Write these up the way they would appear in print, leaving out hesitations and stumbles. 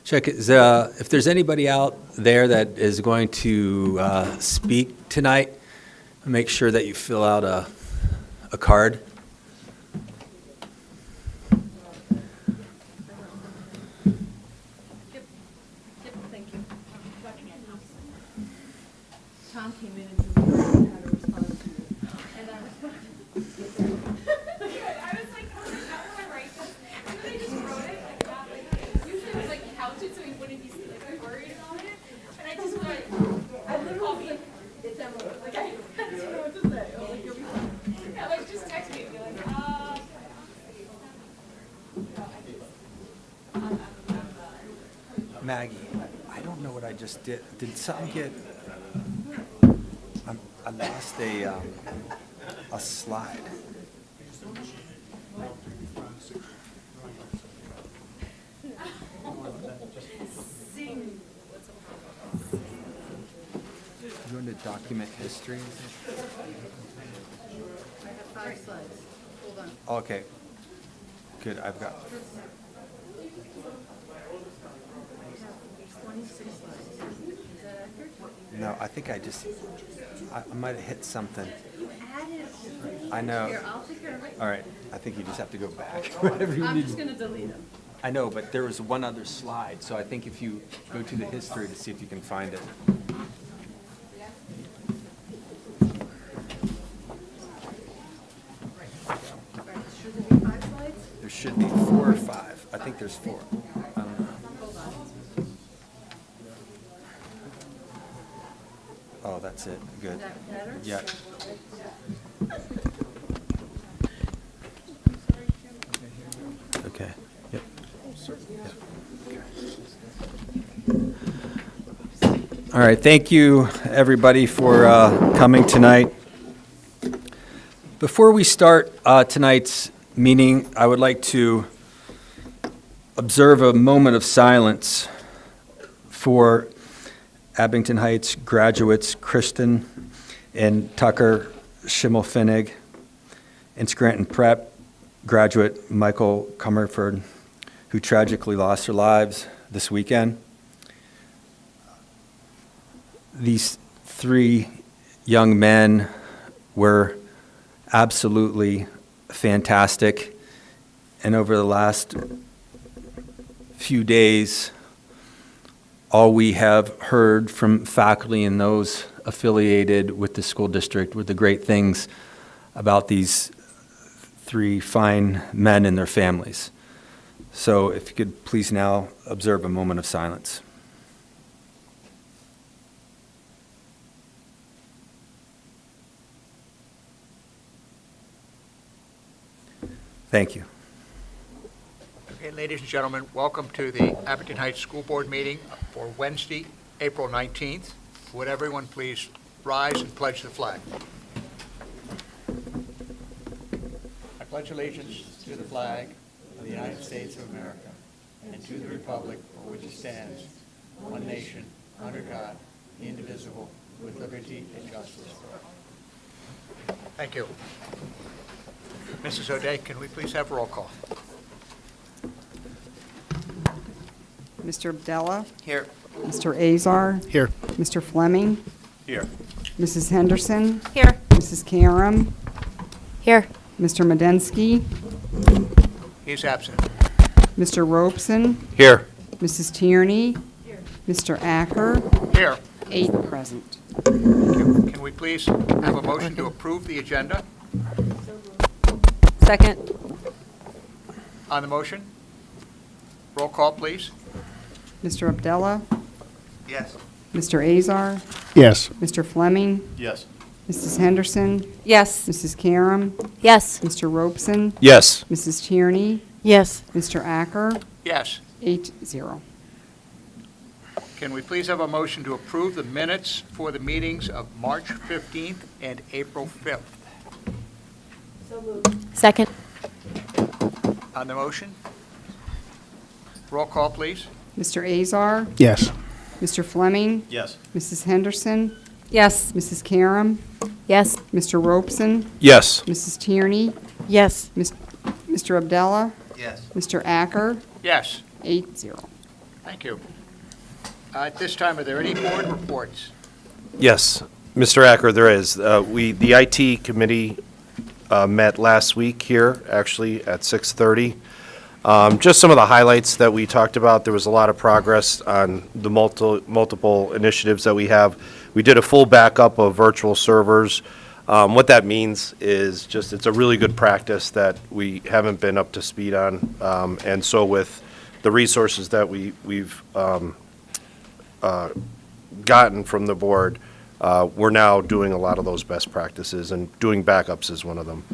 Check, if there's anybody out there that is going to speak tonight, make sure that you fill out a card. Thank you. Tom came in and said, how to respond to you. And I responded. I was like, oh, how do I write this? And then I just wrote it like that. Like, usually I was like counted so he wouldn't be like worried about it. And I just wrote, I literally was like, it's Emily. Like I didn't know what to say. I was like, you'll be fine. Yeah, like just text me and be like, Maggie, I don't know what I just did. Did something get? I lost a slide. You want to document history? I have 5 slides. Hold on. Okay. Good. I've got. I have 26 slides. Is that accurate? No, I think I might have hit something. You added. I know. Here, I'll take care of it. All right. I think you just have to go back. Whatever you I'm need. just going to delete them. I know, but there was one other slide, so I think if you go to the history to see if you can find it. Should there be 5 slides? There should be 4 or 5. I think there's 4. I don't know. Hold on. Oh, that's it. Good. Is that better? Yeah. Okay. Yep. All right. Thank you, everybody, for coming tonight. Before we start tonight's meeting, I would like to observe a moment of silence for Abington Heights graduates Kristen and Tucker Schimmelfinnig, and Scranton Prep graduate Michael Comerford, who tragically lost their lives this weekend. These 3 young men were absolutely fantastic, and over the last few days, all we have heard from faculty and those affiliated with the school district were the great things about these 3 fine men and their families. So if you could please now observe a moment of silence. Thank you. Okay, ladies and gentlemen, welcome to the Abington Heights School Board meeting for Wednesday, April 19th. Would everyone please rise and pledge the flag? I pledge allegiance to the flag of the United States of America and to the republic for which it stands, one nation, under God, indivisible, with liberty and justice for all. Thank you. Mrs. O'Day, can we please have roll call? Mr. Abdallah? Here. Mr. Azar? Here. Mr. Fleming? Here. Mrs. Henderson? here. Mrs. Karam? Here. Mr. Medensky? He's absent. Mr. Robeson? Here. Mrs. Tierney? Mr. Acker? Here. 8 present. Can we please have a motion to approve the agenda? Second. On the motion? Roll call, please. Mr. Abdallah? Yes. Mr. Azar? Yes. Mr. Fleming? Yes. Mrs. Henderson? Yes. Mrs. Karam? Yes. Mr. Robeson? Yes. Mrs. Tierney? Yes. Mr. Acker? Yes. 8-0. Can we please have a motion to approve the minutes for the meetings of March 15th and April 5th? Second. On the motion? Roll call, please. Mr. Azar? Yes. Mr. Fleming? Yes. Mrs. Henderson? Yes. Mrs. Karam? Yes. Mr. Robeson? Yes. Mrs. Tierney? Yes. Mr. Abdallah? Yes. Mr. Acker? Yes. 8-0. Thank you. At this time, are there any board reports? Yes, Mr. Acker, there is. The IT committee met last week here, actually, at 6:30. Just some of the highlights that we talked about. There was a lot of progress on the multiple initiatives that we have. We did a full backup of virtual servers. What that means is just it's a really good practice that we haven't been up to speed on. And so with the resources that we've gotten from the board, we're now doing a lot of those best practices, and doing backups is one of them.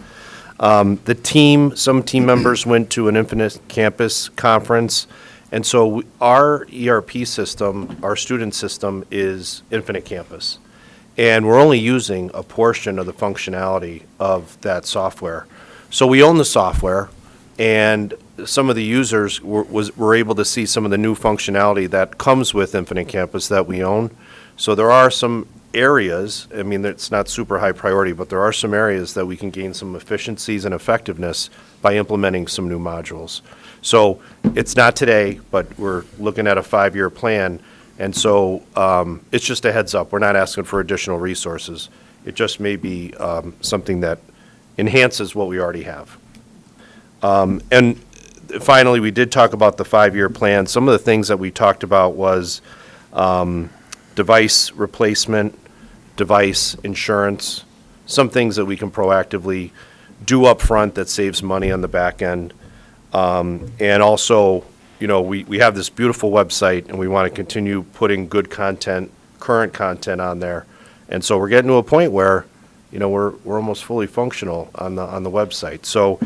Some team members went to an Infinite Campus conference, and so our ERP system, our student system, is Infinite Campus. And we're only using a portion of the functionality of that software. So we own the software, and some of the users were able to see some of the new functionality that comes with Infinite Campus that we own. So there are some areas, I mean, it's not super high priority, but there are some areas that we can gain some efficiencies and effectiveness by implementing some new modules. So it's not today, but we're looking at a 5-year plan. And so it's just a heads up. We're not asking for additional resources. It just may be something that enhances what we already have. And finally, we did talk about the 5-year plan. Some of the things that we talked about was device replacement, device insurance, some things that we can proactively do up front that saves money on the back end. And also, you know, we have this beautiful website, and we want to continue putting good content, current content on there. And so we're getting to a point where, you know, we're almost fully functional on the website. So,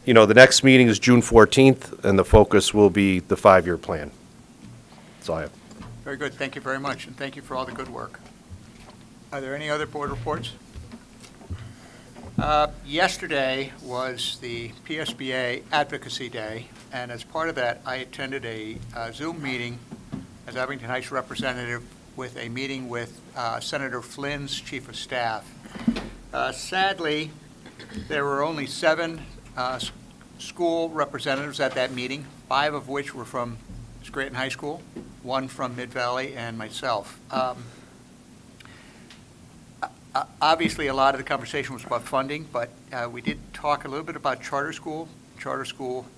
you know, the next meeting is June 14th, and the focus will be the 5-year plan. That's all I have. Very good. Thank you very much, and thank you for all the good work. Are there any other board reports? Yesterday was the PSBA Advocacy Day, and as part of that, I attended a Zoom meeting as Abington Heights representative with a meeting with Senator Flynn's Chief of Staff. Sadly, there were only 7 school representatives at that meeting, 5 of which were from Scranton High School, 1 from Mid-Valley, and myself. Obviously, a lot of the conversation was about funding, but we did talk a little bit about charter school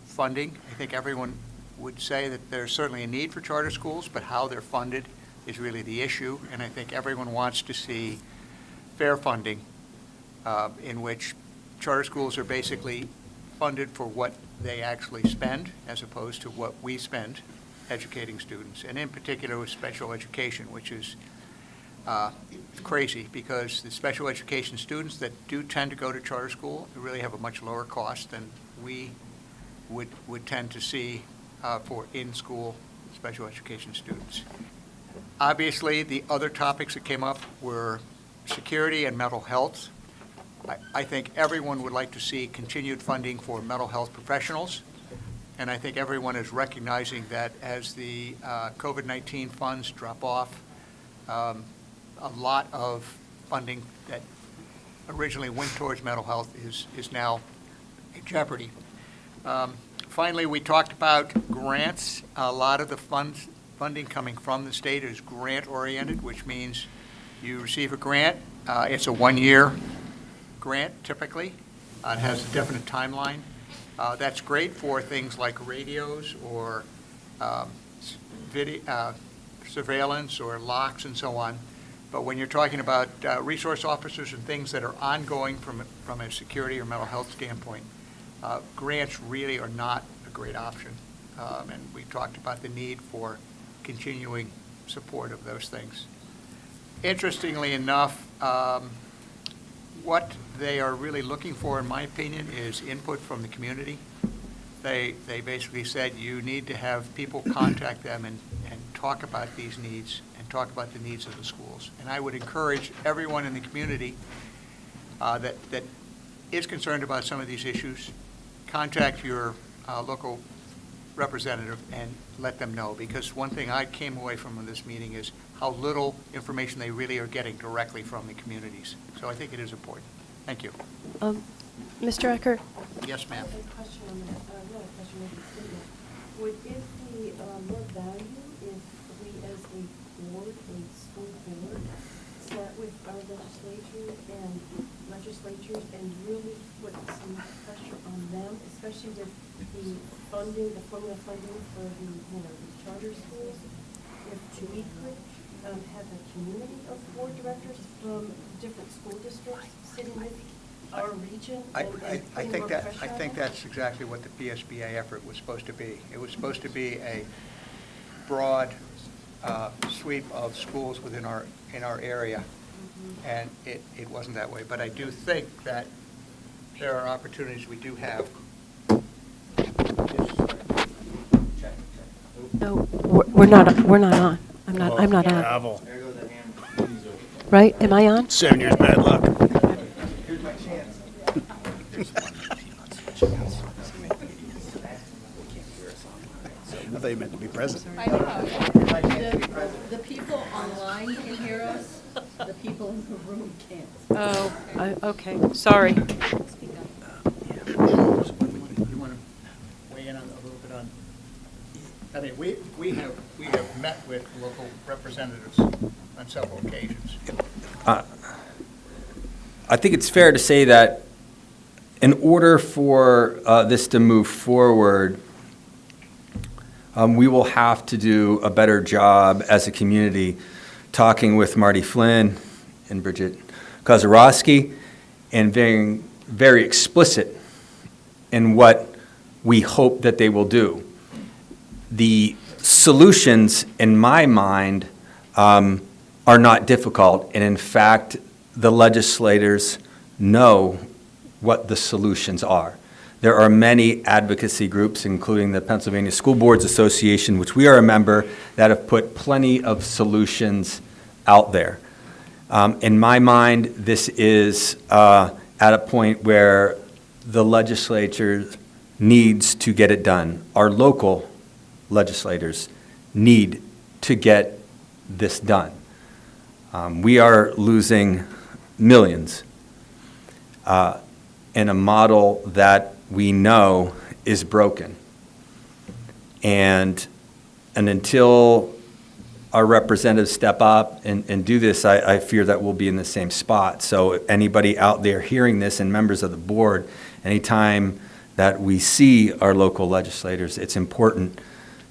funding. I think everyone would say that there's certainly a need for charter schools, but how they're funded is really the issue, and I think everyone wants to see fair funding in which charter schools are basically funded for what they actually spend as opposed to what we spend educating students, and in particular with special education, which is crazy because the special education students that do tend to go to charter school really have a much lower cost than we would tend to see for in-school special education students. Obviously, the other topics that came up were security and mental health. I think everyone would like to see continued funding for mental health professionals, and I think everyone is recognizing that as the COVID-19 funds drop off, a lot of funding that originally went towards mental health is now in jeopardy. Finally, we talked about grants. A lot of the funding coming from the state is grant-oriented, which means you receive a grant. It's a 1-year grant, typically. It has a definite timeline. That's great for things like radios or video, surveillance or locks and so on. But when you're talking about resource officers and things that are ongoing from a security or mental health standpoint, grants really are not a great option. And we talked about the need for continuing support of those things. Interestingly enough, what they are really looking for, in my opinion, is input from the community. They basically said you need to have people contact them and talk about these needs and talk about the needs of the schools. And I would encourage everyone in the community that is concerned about some of these issues, contact your local representative and let them know. Because one thing I came away from this meeting is how little information they really are getting directly from the communities. So I think it is important. Thank you. Mr. Ecker? Yes, ma'am. A question on that, not a question, maybe a statement. If the board and school board sat with our legislatures and really put some pressure on them, especially with the funding, the formula funding for the charter schools. If we could have a community of board directors from different school districts sitting with our region I and putting think more that, pressure I on think them. that's exactly what the PSBA effort was supposed to be. It was supposed to be a broad sweep of schools within in our area, and it wasn't that way. But I do think that there are opportunities we do have. No, we're not on. I'm not on. Novel. Right? Am I on? 7 years bad luck. Here's my chance. I thought you meant to be present. The people online can hear us, the people in the room can't. Oh, okay, sorry. You want to weigh in on a little bit on? I mean, we have met with local representatives on several occasions. I think it's fair to say that in order for this to move forward, we will have to do a better job as a community talking with Marty Flynn and Bridget Kozarowski and being very explicit in what we hope that they will do. The solutions, in my mind, are not difficult, and in fact, the legislators know what the solutions are. There are many advocacy groups, including the Pennsylvania School Boards Association, which we are a member, that have put plenty of solutions out there. In my mind, this is at a point where the legislature needs to get it done. Our local legislators need to get this done. We are losing millions in a model that we know is broken. And until our representatives step up and do this, I fear that we'll be in the same spot. So anybody out there hearing this and members of the board, anytime that we see our local legislators, it's important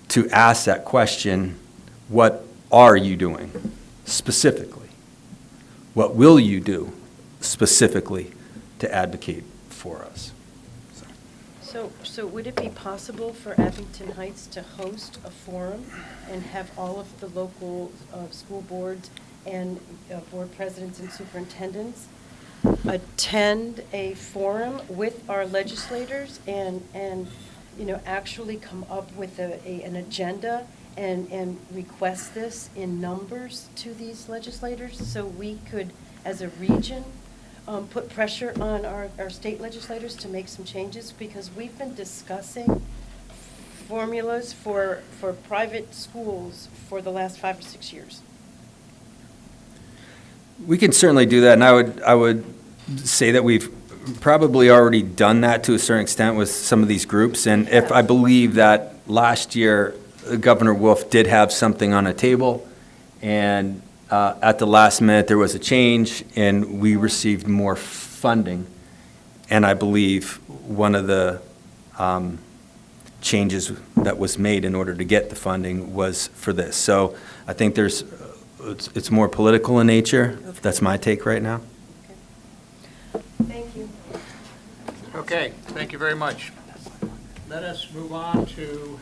to ask that question, what are you doing specifically? What will you do specifically to advocate for us? So would it be possible for Abington Heights to host a forum and have all of the local school boards and board presidents and superintendents attend a forum with our legislators and actually come up with an agenda and request this in numbers to these legislators so we could, as a region, put pressure on our state legislators to make some changes, because we've been discussing formulas for private schools for the last 5 or 6 years. We can certainly do that, and I would say that we've probably already done that to a certain extent with some of these groups. And if I believe that last year Governor Wolf did have something on a table, and at the last minute there was a change, and we received more funding. And I believe one of the changes that was made in order to get the funding was for this. So I think it's more political in nature. That's my take right now. Thank you. Okay, thank you very much. Let us move on to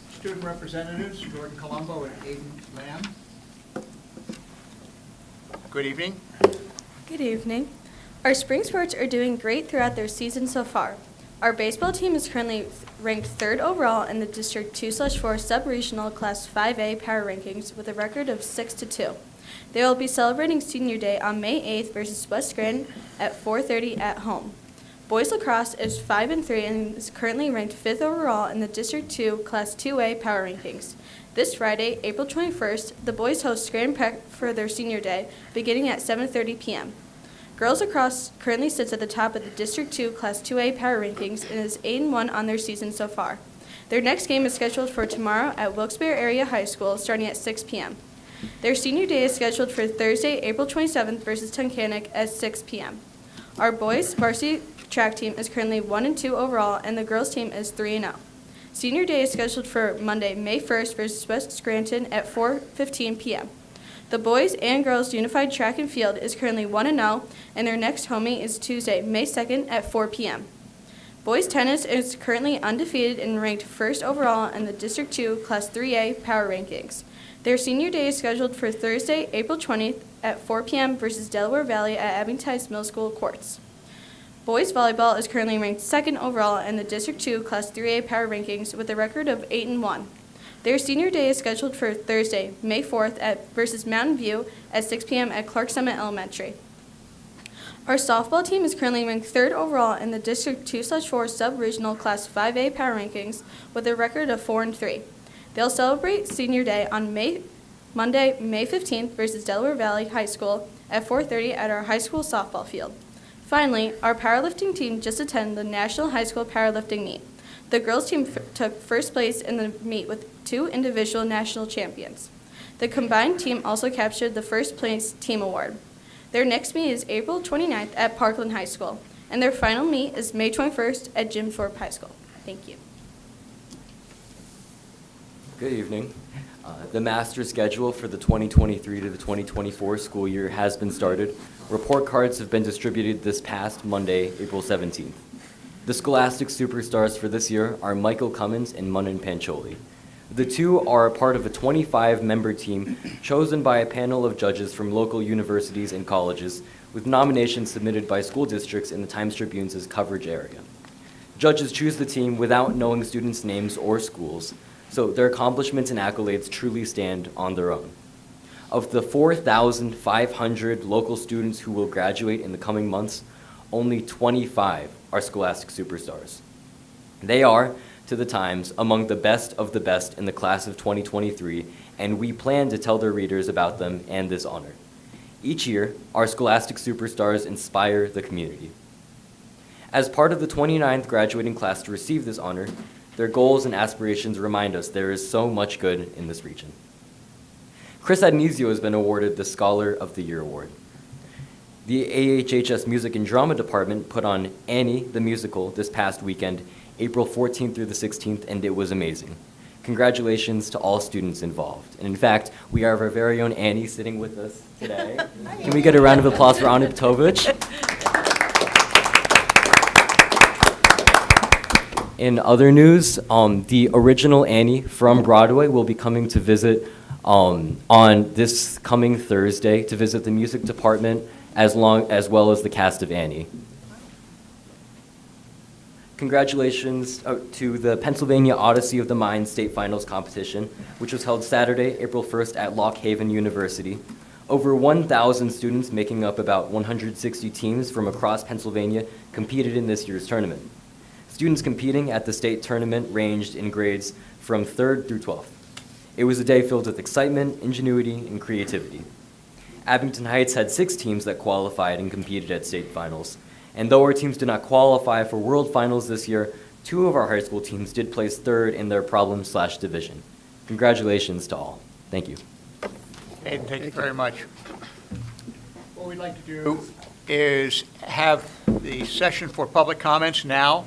student representatives, Jordan Colombo and Aiden Lamb. Good evening. Good evening. Our spring sports are doing great throughout their season so far. Our baseball team is currently ranked 3rd overall in the District 2/4 Sub-Regional Class 5A Power Rankings with a record of 6-2. They will be celebrating Senior Day on May 8th versus West Scranton at 4:30 at home. Boys lacrosse is 5-3 and is currently ranked 5th overall in the District 2 Class 2A Power Rankings. This Friday, April 21st, the boys host Scranton Prep for their Senior Day, beginning at 7:30 p.m. Girls lacrosse currently sits at the top of the District 2 Class 2A Power Rankings and is 8-1 on their season so far. Their next game is scheduled for tomorrow at Wilkes-Barre Area High School, starting at 6 p.m. Their senior day is scheduled for Thursday, April 27th versus Tunkhannock at 6 p.m. Our boys varsity track team is currently 1-2 overall, and the girls team is 3-0. Senior day is scheduled for Monday, May 1st versus West Scranton at 4:15 p.m. The boys and girls unified track and field is currently 1-0, and their next home meet is Tuesday, May 2nd at 4 p.m. Boys tennis is currently undefeated and ranked first overall in the District 2 Class 3A power rankings. Their senior day is scheduled for Thursday, April 20th at 4 p.m. versus Delaware Valley at Abington Heights Middle School courts. Boys volleyball is currently ranked second overall in the District 2 Class 3A power rankings with a record of 8-1. Their senior day is scheduled for Thursday, May 4th versus Mountain View at 6 p.m. at Clark Summit Elementary. Our softball team is currently ranked third overall in the District 2/4 Sub-Regional Class 5A power rankings with a record of 4-3. They'll celebrate Senior Day on Monday, May 15th versus Delaware Valley High School at 4:30 at our high school softball field. Finally, our powerlifting team just attended the National High School Powerlifting Meet. The girls team took first place in the meet with 2 individual national champions. The combined team also captured the first place team award. Their next meet is April 29th at Parkland High School, and their final meet is May 21st at Jim Thorpe High School. Thank you. Good evening. The master schedule for the 2023 to the 2024 school year has been started. Report cards have been distributed this past Monday, April 17th. The scholastic superstars for this year are Michael Cummins and Munin Pancholi. The two are a part of a 25-member team chosen by a panel of judges from local universities and colleges, with nominations submitted by school districts in the Times Tribune's coverage area. Judges choose the team without knowing students' names or schools, so their accomplishments and accolades truly stand on their own. Of the 4,500 local students who will graduate in the coming months, only 25 are scholastic superstars. They are, to the Times, among the best of the best in the class of 2023, and we plan to tell their readers about them and this honor. Each year, our scholastic superstars inspire the community. As part of the 29th graduating class to receive this honor, their goals and aspirations remind us there is so much good in this region. Chris Adnizio has been awarded the Scholar of the Year Award. The AHHS Music and Drama Department put on Annie the Musical this past weekend, April 14th through the 16th, and it was amazing. Congratulations to all students involved. And in fact, we have our very own Annie sitting with us today. Can we get a round of applause for Anna Petovich? In other news, the original Annie from Broadway will be coming to visit on this coming Thursday to visit the music department as well as the cast of Annie. Congratulations to the Pennsylvania Odyssey of the Mind State Finals competition, which was held Saturday, April 1st at Lock Haven University. Over 1,000 students, making up about 160 teams from across Pennsylvania, competed in this year's tournament. Students competing at the state tournament ranged in grades from 3rd through 12th. It was a day filled with excitement, ingenuity, and creativity. Abington Heights had 6 teams that qualified and competed at state finals. And though our teams did not qualify for World Finals this year, 2 of our high school teams did place 3rd in their problem/division. Congratulations to all. Thank you. Aiden, thank you very much. What we'd like to do is have the session for public comments now,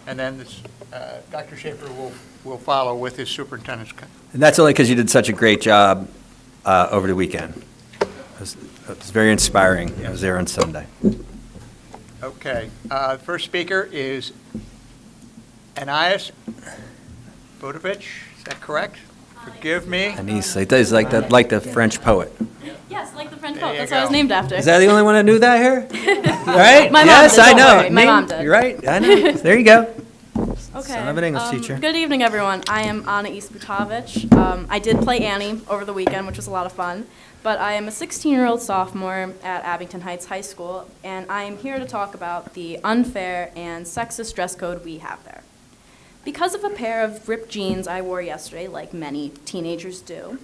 and then Dr. Schaefer will follow with his superintendent's. And that's only because you did such a great job over the weekend. It was very inspiring. I was there on Sunday. Okay. First speaker is Anais Budovich. Is that correct? Forgive me. Anise, like the French poet. Yes, like the French There poet. you That's what I was go. named after. Is that the only one that knew that here? Right? My mom yes, did, I don't know. worry. My mom did. You're right. I know. There you go. Okay. Son of an English teacher. Good evening, everyone. I am Anais Budovich. I did play Annie over the weekend, which was a lot of fun. But I am a 16-year-old sophomore at Abington Heights High School, and I am here to talk about the unfair and sexist dress code we have there. Because of a pair of ripped jeans I wore yesterday, like many teenagers do,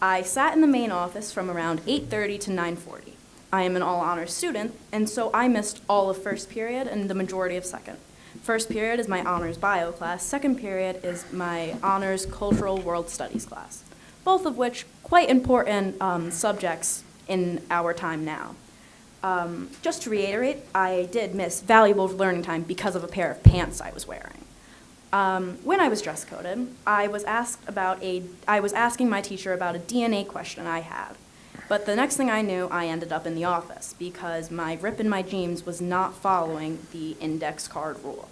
I sat in the main office from around 8:30 to 9:40. I am an all-honors student, and so I missed all of first period and the majority of second. First period is my honors bio class. Second period is my honors cultural world studies class. both of which quite important subjects in our time now. Just to reiterate, I did miss valuable learning time because of a pair of pants I was wearing. When I was dress coded, I was asking my teacher about a DNA question I had. But the next thing I knew, I ended up in the office because my rip in my jeans was not following the index card rule.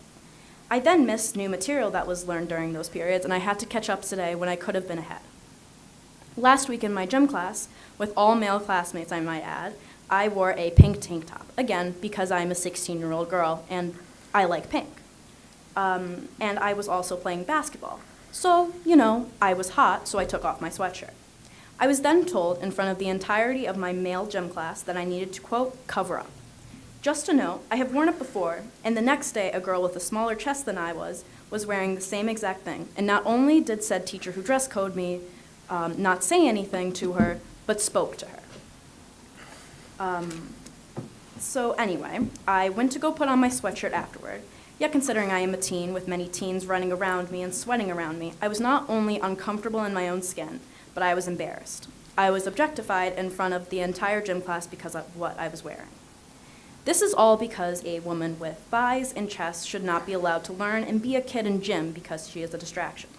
I then missed new material that was learned during those periods, and I had to catch up today when I could have been ahead. Last week in my gym class, with all male classmates I might add, I wore a pink tank top, again, because I'm a 16-year-old girl and I like pink. And I was also playing basketball. So, I was hot, so I took off my sweatshirt. I was then told in front of the entirety of my male gym class that I needed to, quote, cover up. Just a note, I have worn it before, and the next day a girl with a smaller chest than I was wearing the same exact thing. And not only did said teacher who dress coded me not say anything to her, but spoke to her. So anyway, I went to go put on my sweatshirt afterward. Yet considering I am a teen with many teens running around me and sweating around me, I was not only uncomfortable in my own skin, but I was embarrassed. I was objectified in front of the entire gym class because of what I was wearing. This is all because a woman with thighs and chest should not be allowed to learn and be a kid in gym because she is a distraction.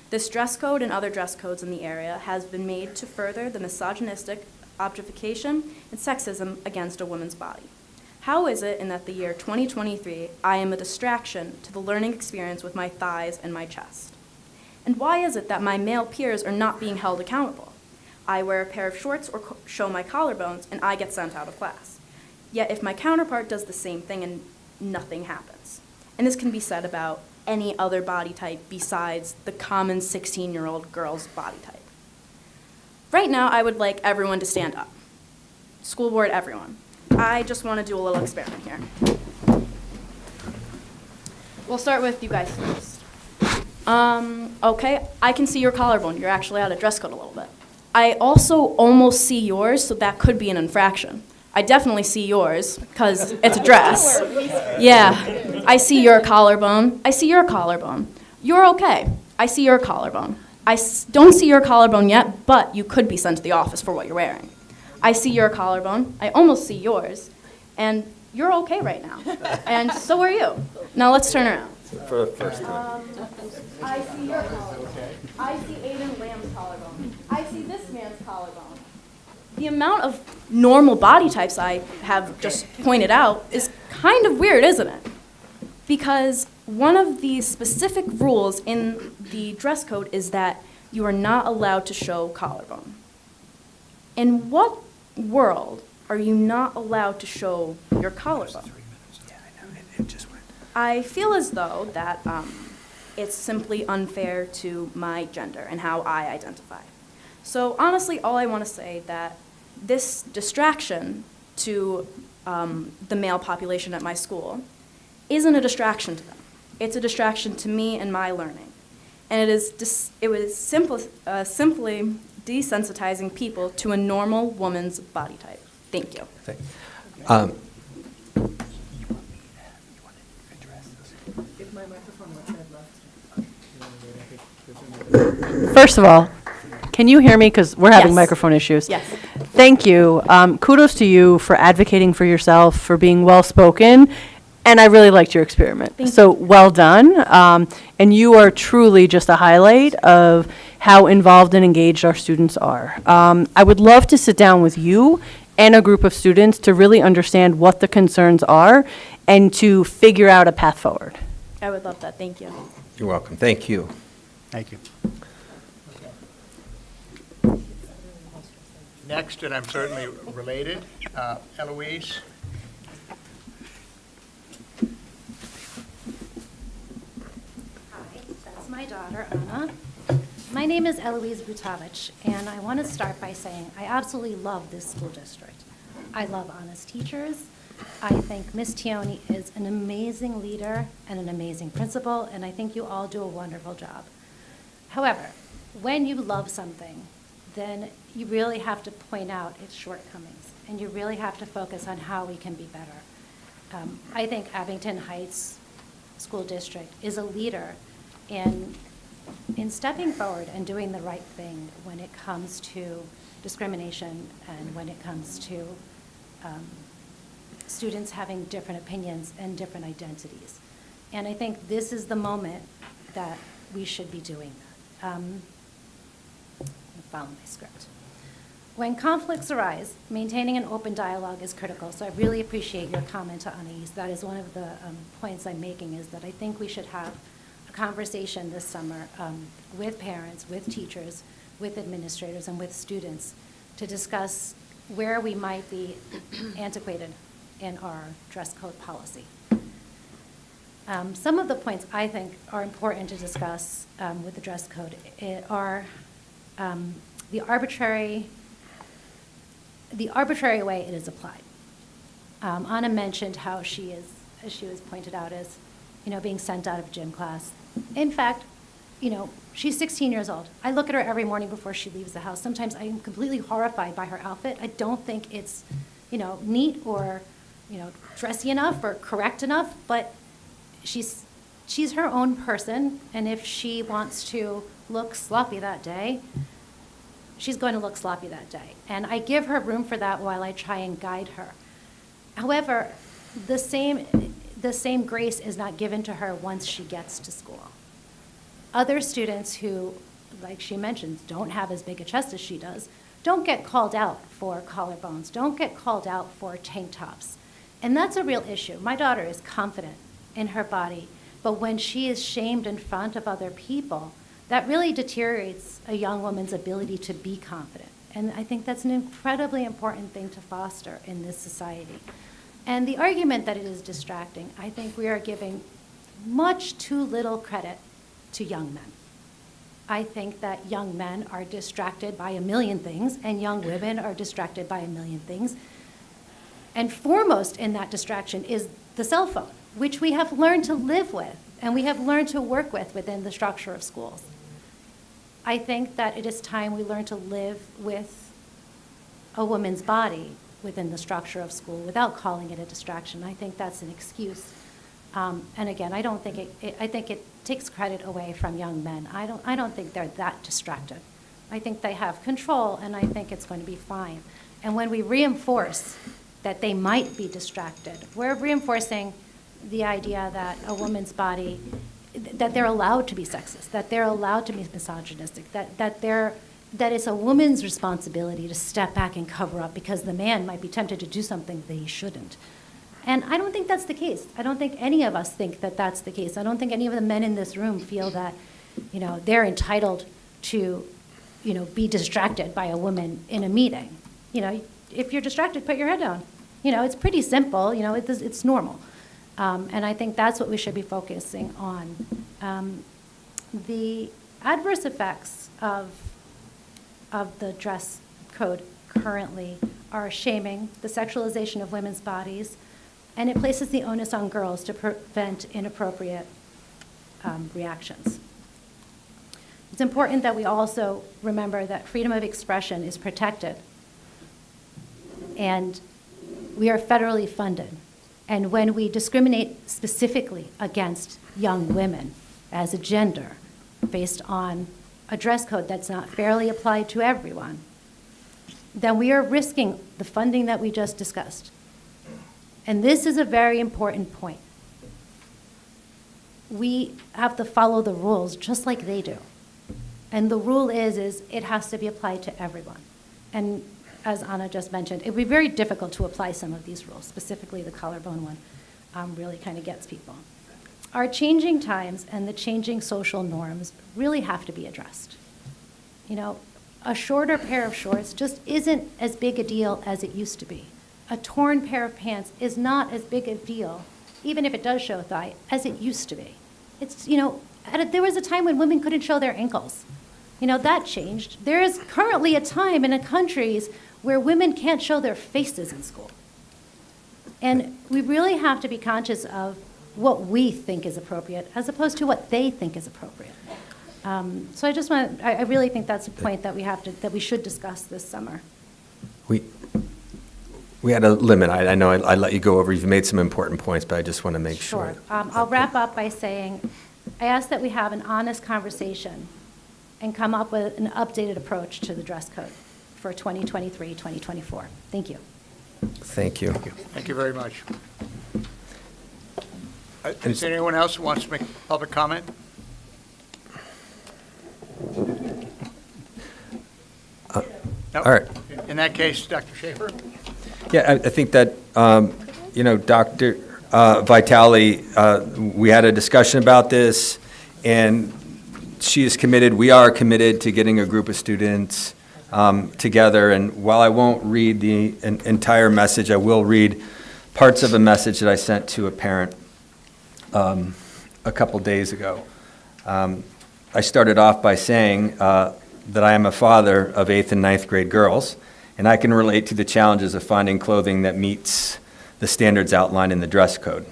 This dress code and other dress codes in the area has been made to further the misogynistic objectification and sexism against a woman's body. How is it in that the year 2023, I am a distraction to the learning experience with my thighs and my chest? And why is it that my male peers are not being held accountable? I wear a pair of shorts or show my collarbones and I get sent out of class. Yet if my counterpart does the same thing and nothing happens. And this can be said about any other body type besides the common 16-year-old girl's body type. Right now, I would like everyone to stand up. School board, everyone. I just want to do a little experiment here. We'll start with you guys first. Okay, I can see your collarbone. You're actually out of dress code a little bit. I also almost see yours, so that could be an infraction. I definitely see yours, because it's a dress. Yeah, I see your collarbone. I see your collarbone. You're okay. I see your collarbone. Don't see your collarbone yet, but you could be sent to the office for what you're wearing. I see your collarbone. I almost see yours. And you're okay right now. And so are you. Now let's turn around. For the first time. I see your collarbone. I see Aiden Lamb's collarbone. I see this man's collarbone. The amount of normal body types I have just pointed out is kind of weird, isn't it? Because one of the specific rules in the dress code is that you are not allowed to show collarbone. In what world are you not allowed to show your collarbone? I feel as though that it's simply unfair to my gender and how I identify. So honestly, all I want to say that this distraction to the male population at my school isn't a distraction to them. It's a distraction to me and my learning. And it was simply desensitizing people to a normal woman's body type. Thank you. First of all, can you hear me? Because we're having Yes. microphone issues. Yes. Thank you. Kudos to you for advocating for yourself, for being well-spoken, and I really liked your experiment. Thank So, well done. And you are truly just a highlight of how involved and engaged our students are. I would love to sit down with you and a group of students to really understand what the concerns are and to figure out a path forward. I would love that. Thank you. You're welcome. Thank you. Thank you. Next, and I'm certainly related, Eloise. Hi, that's my daughter, Anna. My name is Eloise Butavich, and I want to start by saying I absolutely love this school district. I love Anna's teachers. I think Miss Tioni is an amazing leader and an amazing principal, and I think you all do a wonderful job. However, when you love something, then you really have to point out its shortcomings, and you really have to focus on how we can be better. I think Abington Heights School District is a leader in in stepping forward and doing the right thing when it comes to discrimination and when it comes to students having different opinions and different identities. And I think this is the moment that we should be doing that. I'm gonna follow my script. When conflicts arise, maintaining an open dialogue is critical. So I really appreciate your comment, Anais. That is one of the points I'm making, is that I think we should have a conversation this summer with parents, with teachers, with administrators, and with students to discuss where we might be antiquated in our dress code policy. Some of the points I think are important to discuss with the dress code are the arbitrary way it is applied. Anna mentioned how she is, as she was pointed out, as being sent out of gym class. In fact, she's 16 years old. I look at her every morning before she leaves the house. Sometimes I am completely horrified by her outfit. I don't think it's, neat or, dressy enough or correct enough, but she's her own person, and if she wants to look sloppy that day, she's going to look sloppy that day. And I give her room for that while I try and guide her. However, the same grace is not given to her once she gets to school. Other students who, like she mentions, don't have as big a chest as she does, don't get called out for collarbones, don't get called out for tank tops. And that's a real issue. My daughter is confident in her body, but when she is shamed in front of other people, that really deteriorates a young woman's ability to be confident. And I think that's an incredibly important thing to foster in this society. And the argument that it is distracting, I think we are giving much too little credit to young men. I think that young men are distracted by a million things, and young women are distracted by a million things. And foremost in that distraction is the cell phone, which we have learned to live with, and we have learned to work with within the structure of schools. I think that it is time we learn to live with a woman's body within the structure of school without calling it a distraction. I think that's an excuse. And again, I don't think I think it takes credit away from young men. I don't think they're that distracted. I think they have control, and I think it's going to be fine. And when we reinforce that they might be distracted, we're reinforcing the idea that a woman's body, that they're allowed to be sexist, that they're allowed to be misogynistic, that it's a woman's responsibility to step back and cover up because the man might be tempted to do something that he shouldn't. And I don't think that's the case. I don't think any of us think that that's the case. I don't think any of the men in this room feel that, they're entitled to, be distracted by a woman in a meeting. If you're distracted, put your head down. It's pretty simple. It's normal. And I think that's what we should be focusing on. The adverse effects of the dress code currently are shaming, the sexualization of women's bodies, and it places the onus on girls to prevent inappropriate reactions. It's important that we also remember that freedom of expression is protected, and we are federally funded. And when we discriminate specifically against young women as a gender based on a dress code that's not fairly applied to everyone, then we are risking the funding that we just discussed. And this is a very important point. We have to follow the rules just like they do. And the rule is it has to be applied to everyone. And as Anna just mentioned, it would be very difficult to apply some of these rules, specifically the collarbone one really kind of gets people. Our changing times and the changing social norms really have to be addressed. A shorter pair of shorts just isn't as big a deal as it used to be. A torn pair of pants is not as big a deal, even if it does show thigh, as it used to be. It's, there was a time when women couldn't show their ankles. That changed. There is currently a time in countries where women can't show their faces in school. And we really have to be conscious of what we think is appropriate as opposed to what they think is appropriate. So I really think that's a point that we should discuss this summer. We had a limit. I know I let you go over. You've made some important points, but I just want to make sure. I'll wrap up by saying I ask that we have an honest conversation and come up with an updated approach to the dress code for 2023, 2024. Thank you. Thank you. Thank you very much. Is there anyone else who wants to make public comment? No? All right. In that case, Dr. Schaefer? Yeah, I think that, Dr. Vitale, we had a discussion about this, and she is committed, we are committed to getting a group of students together. And while I won't read the entire message, I will read parts of a message that I sent to a parent a couple days ago. I started off by saying that I am a father of 8th and 9th grade girls, and I can relate to the challenges of finding clothing that meets the standards outlined in the dress code.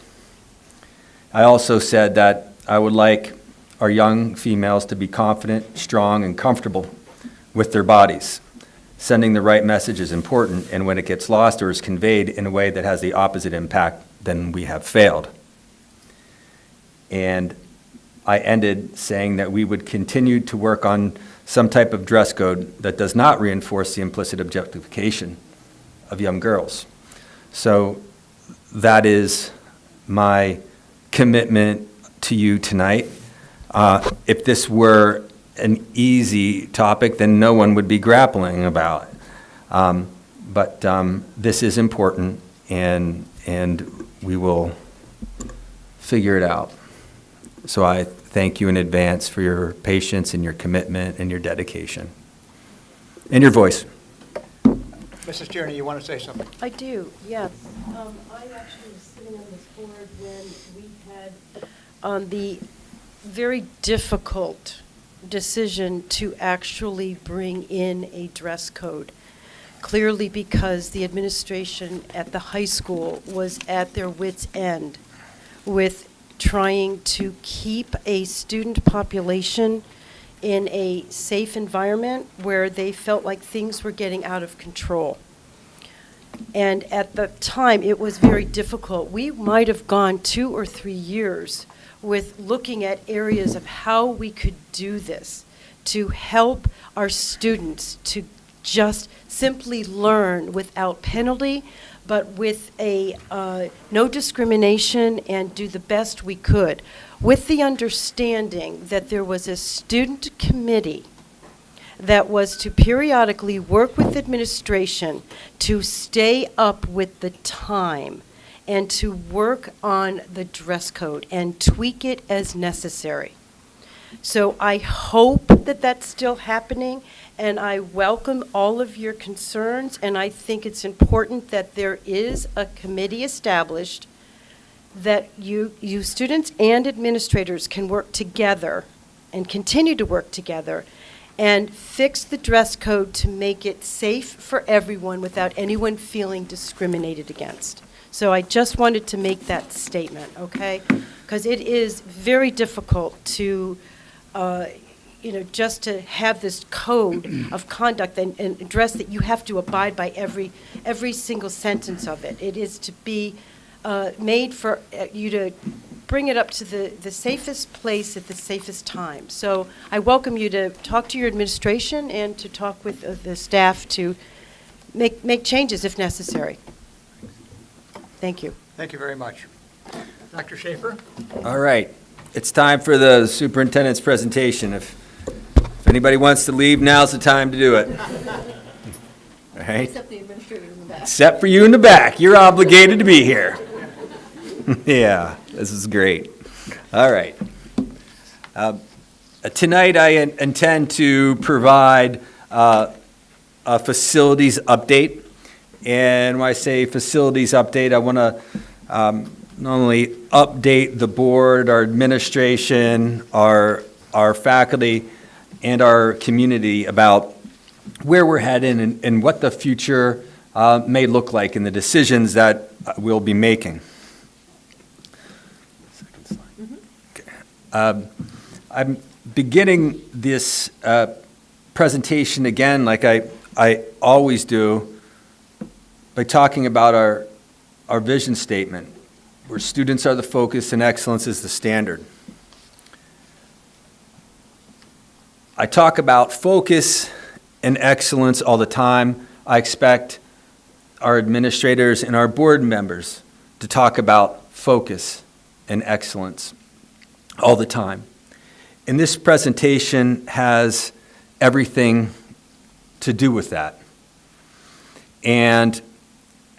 I also said that I would like our young females to be confident, strong, and comfortable with their bodies. Sending the right message is important, and when it gets lost or is conveyed in a way that has the opposite impact, then we have failed. And I ended saying that we would continue to work on some type of dress code that does not reinforce the implicit objectification of young girls. So that is my commitment to you tonight. If this were an easy topic, then no one would be grappling about it. But this is important, and we will figure it out. So I thank you in advance for your patience and your commitment and your dedication. And your voice. Mrs. Tierney, you want to say something? I do, yes. I actually was sitting on this board when we had the very difficult decision to actually bring in a dress code. Clearly because the administration at the high school was at their wits' end with trying to keep a student population in a safe environment where they felt like things were getting out of control. And at the time, it was very difficult. We might have gone 2 or 3 years with looking at areas of how we could do this to help our students to just simply learn without penalty, but with a no discrimination, and do the best we could, with the understanding that there was a student committee that was to periodically work with administration to stay up with the time and to work on the dress code and tweak it as necessary. So I hope that that's still happening, and I welcome all of your concerns, and I think it's important that there is a committee established that you students and administrators can work together and continue to work together and fix the dress code to make it safe for everyone without anyone feeling discriminated against. So I just wanted to make that statement, okay? Because it is very difficult to just to have this code of conduct and dress that you have to abide by every single sentence of it. It is to be made for you to bring it up to the safest place at the safest time. So I welcome you to talk to your administration and to talk with the staff to make changes if necessary. Thank you. Thank you very much. Dr. Schaefer? All right. It's time for the superintendent's presentation. If anybody wants to leave, now's the time to do it. All right? Except the administrator in the back. Except for you in the back. You're obligated to be here. Yeah, this is great. All right. Tonight I intend to provide a facilities update. And when I say facilities update, I want to not only update the board, our administration, our faculty, and our community about where we're headed and what the future may look like and the decisions that we'll be making. Okay. I'm beginning this presentation again, like I always do, by talking about our vision statement, where students are the focus and excellence is the standard. I talk about focus and excellence all the time. I expect our administrators and our board members to talk about focus and excellence all the time. And this presentation has everything to do with that. And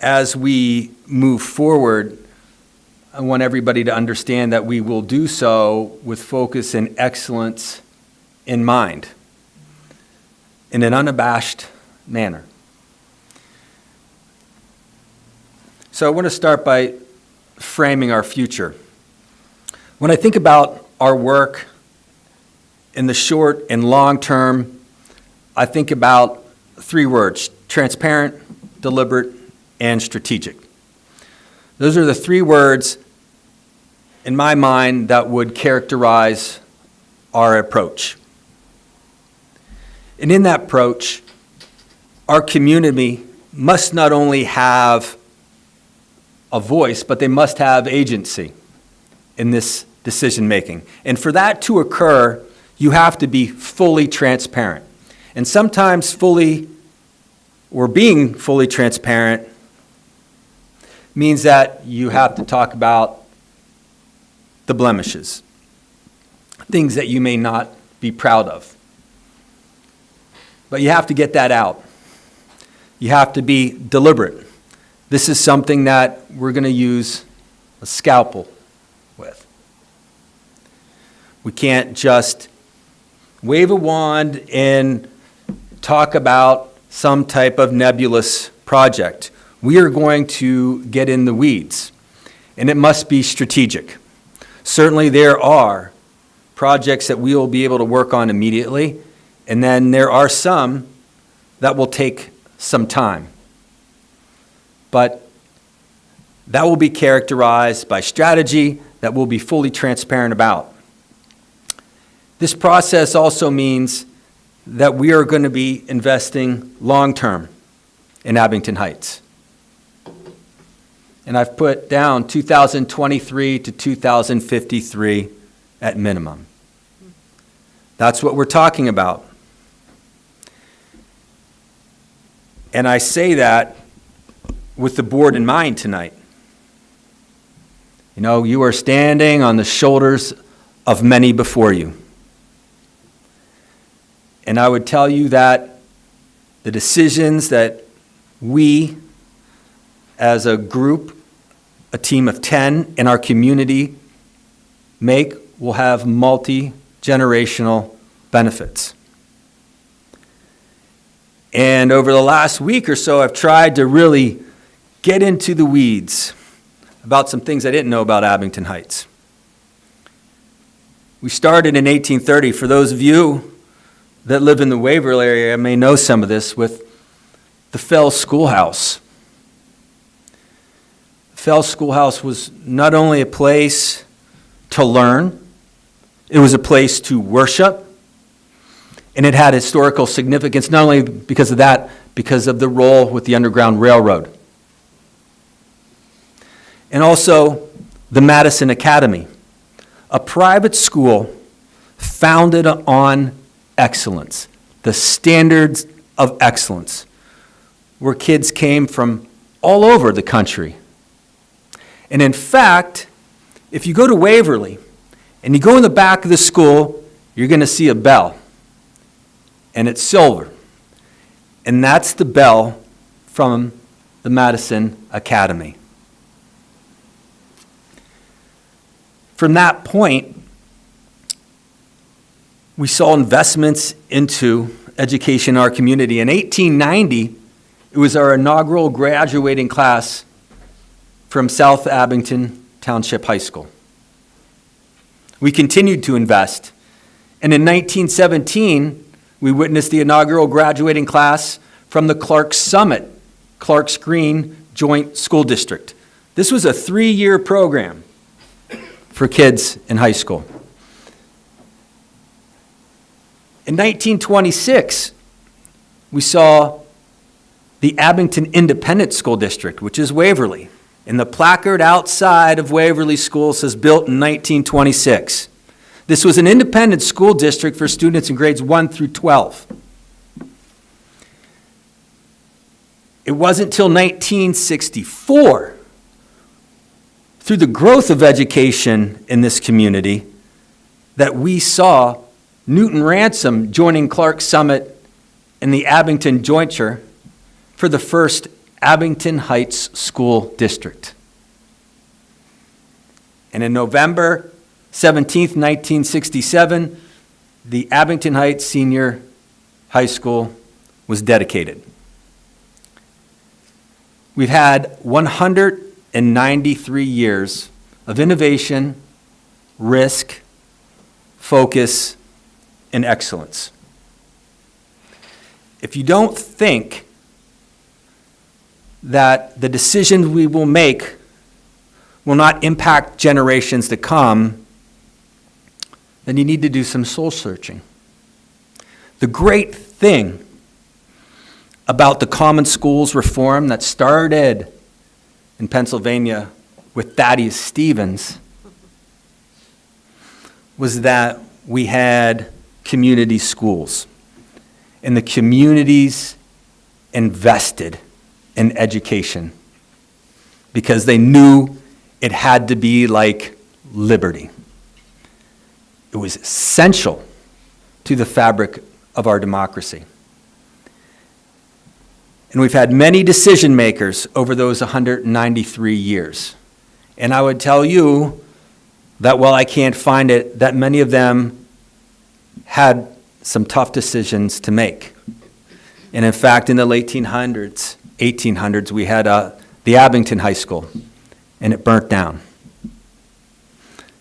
as we move forward, I want everybody to understand that we will do so with focus and excellence in mind, in an unabashed manner. So I want to start by framing our future. When I think about our work in the short and long term, I think about three words: transparent, deliberate, and strategic. Those are the three words in my mind that would characterize our approach. And in that approach, our community must not only have a voice, but they must have agency in this decision making. And for that to occur, you have to be fully transparent. And sometimes being fully transparent means that you have to talk about the blemishes, things that you may not be proud of. But you have to get that out. You have to be deliberate. This is something that we're going to use a scalpel with. We can't just wave a wand and talk about some type of nebulous project. We are going to get in the weeds, and it must be strategic. Certainly there are projects that we will be able to work on immediately, and then there are some that will take some time. But that will be characterized by strategy that we'll be fully transparent about. This process also means that we are going to be investing long-term in Abington Heights. And I've put down 2023 to 2053 at minimum. That's what we're talking about. And I say that with the board in mind tonight. You know, you are standing on the shoulders of many before you. And I would tell you that the decisions that we, as a group, a team of 10 in our community, make will have multi-generational benefits. And over the last week or so, I've tried to really get into the weeds about some things I didn't know about Abington Heights. We started in 1830. For those of you that live in the Waverly area may know some of this, with the Fell Schoolhouse. The Fell Schoolhouse was not only a place to learn, it was a place to worship, and it had historical significance, not only because of that, because of the role with the Underground Railroad. And also the Madison Academy, a private school founded on excellence, the standards of excellence, where kids came from all over the country. And in fact, if you go to Waverly and you go in the back of the school, you're going to see a bell, and it's silver. And that's the bell from the Madison Academy. From that point, we saw investments into education in our community. In 1890, it was our inaugural graduating class from South Abington Township High School. We continued to invest. And in 1917, we witnessed the inaugural graduating class from the Clarks Summit, Clarks Green Joint School District. This was a 3-year program for kids in high school. In 1926, we saw the Abington Independent School District, which is Waverly. And the placard outside of Waverly School says built in 1926. This was an independent school district for students in grades 1 through 12. It wasn't until 1964, through the growth of education in this community, that we saw Newton Ransom joining Clark Summit in the Abington jointure for the first Abington Heights School District. And in November 17th, 1967, the Abington Heights Senior High School was dedicated. We've had 193 years of innovation, risk, focus, and excellence. If you don't think that the decisions we will make will not impact generations to come, then you need to do some soul searching. The great thing about the Common Schools reform that started in Pennsylvania with Thaddeus Stevens was that we had community schools, and the communities invested in education because they knew it had to be like liberty. It was essential to the fabric of our democracy. And we've had many decision makers over those 193 years. And I would tell you that while I can't find it, that many of them had some tough decisions to make. And in fact, in the late 1800s, we had the Abington High School, and it burnt down.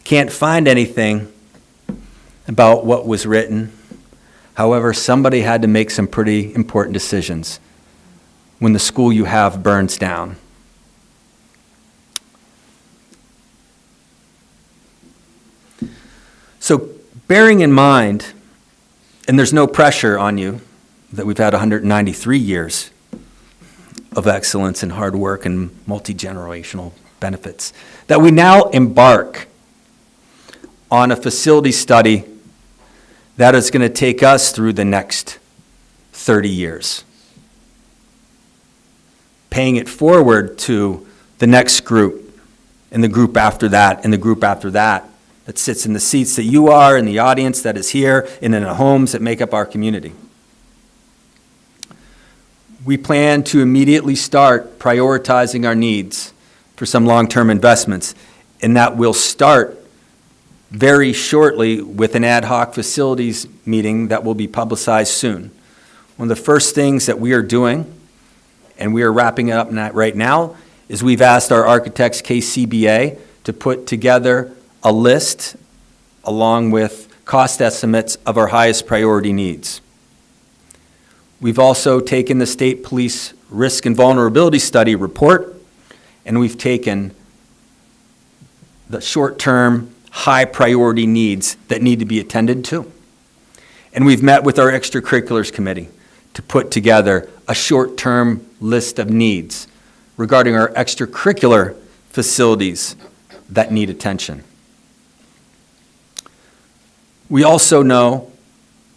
Can't find anything about what was written. However, somebody had to make some pretty important decisions when the school you have burns down. So bearing in mind, and there's no pressure on you, that we've had 193 years of excellence and hard work and multi-generational benefits, that we now embark on a facility study that is going to take us through the next 30 years. Paying it forward to the next group, and the group after that, and the group after that, that sits in the seats that you are, in the audience that is here, and in the homes that make up our community. We plan to immediately start prioritizing our needs for some long-term investments, and that will start very shortly with an ad hoc facilities meeting that will be publicized soon. One of the first things that we are doing, and we are wrapping it up right now, is we've asked our architects, KCBA, to put together a list along with cost estimates of our highest priority needs. We've also taken the State Police Risk and Vulnerability Study report, and we've taken the short-term, high-priority needs that need to be attended to. And we've met with our extracurriculars committee to put together a short-term list of needs regarding our extracurricular facilities that need attention. We also know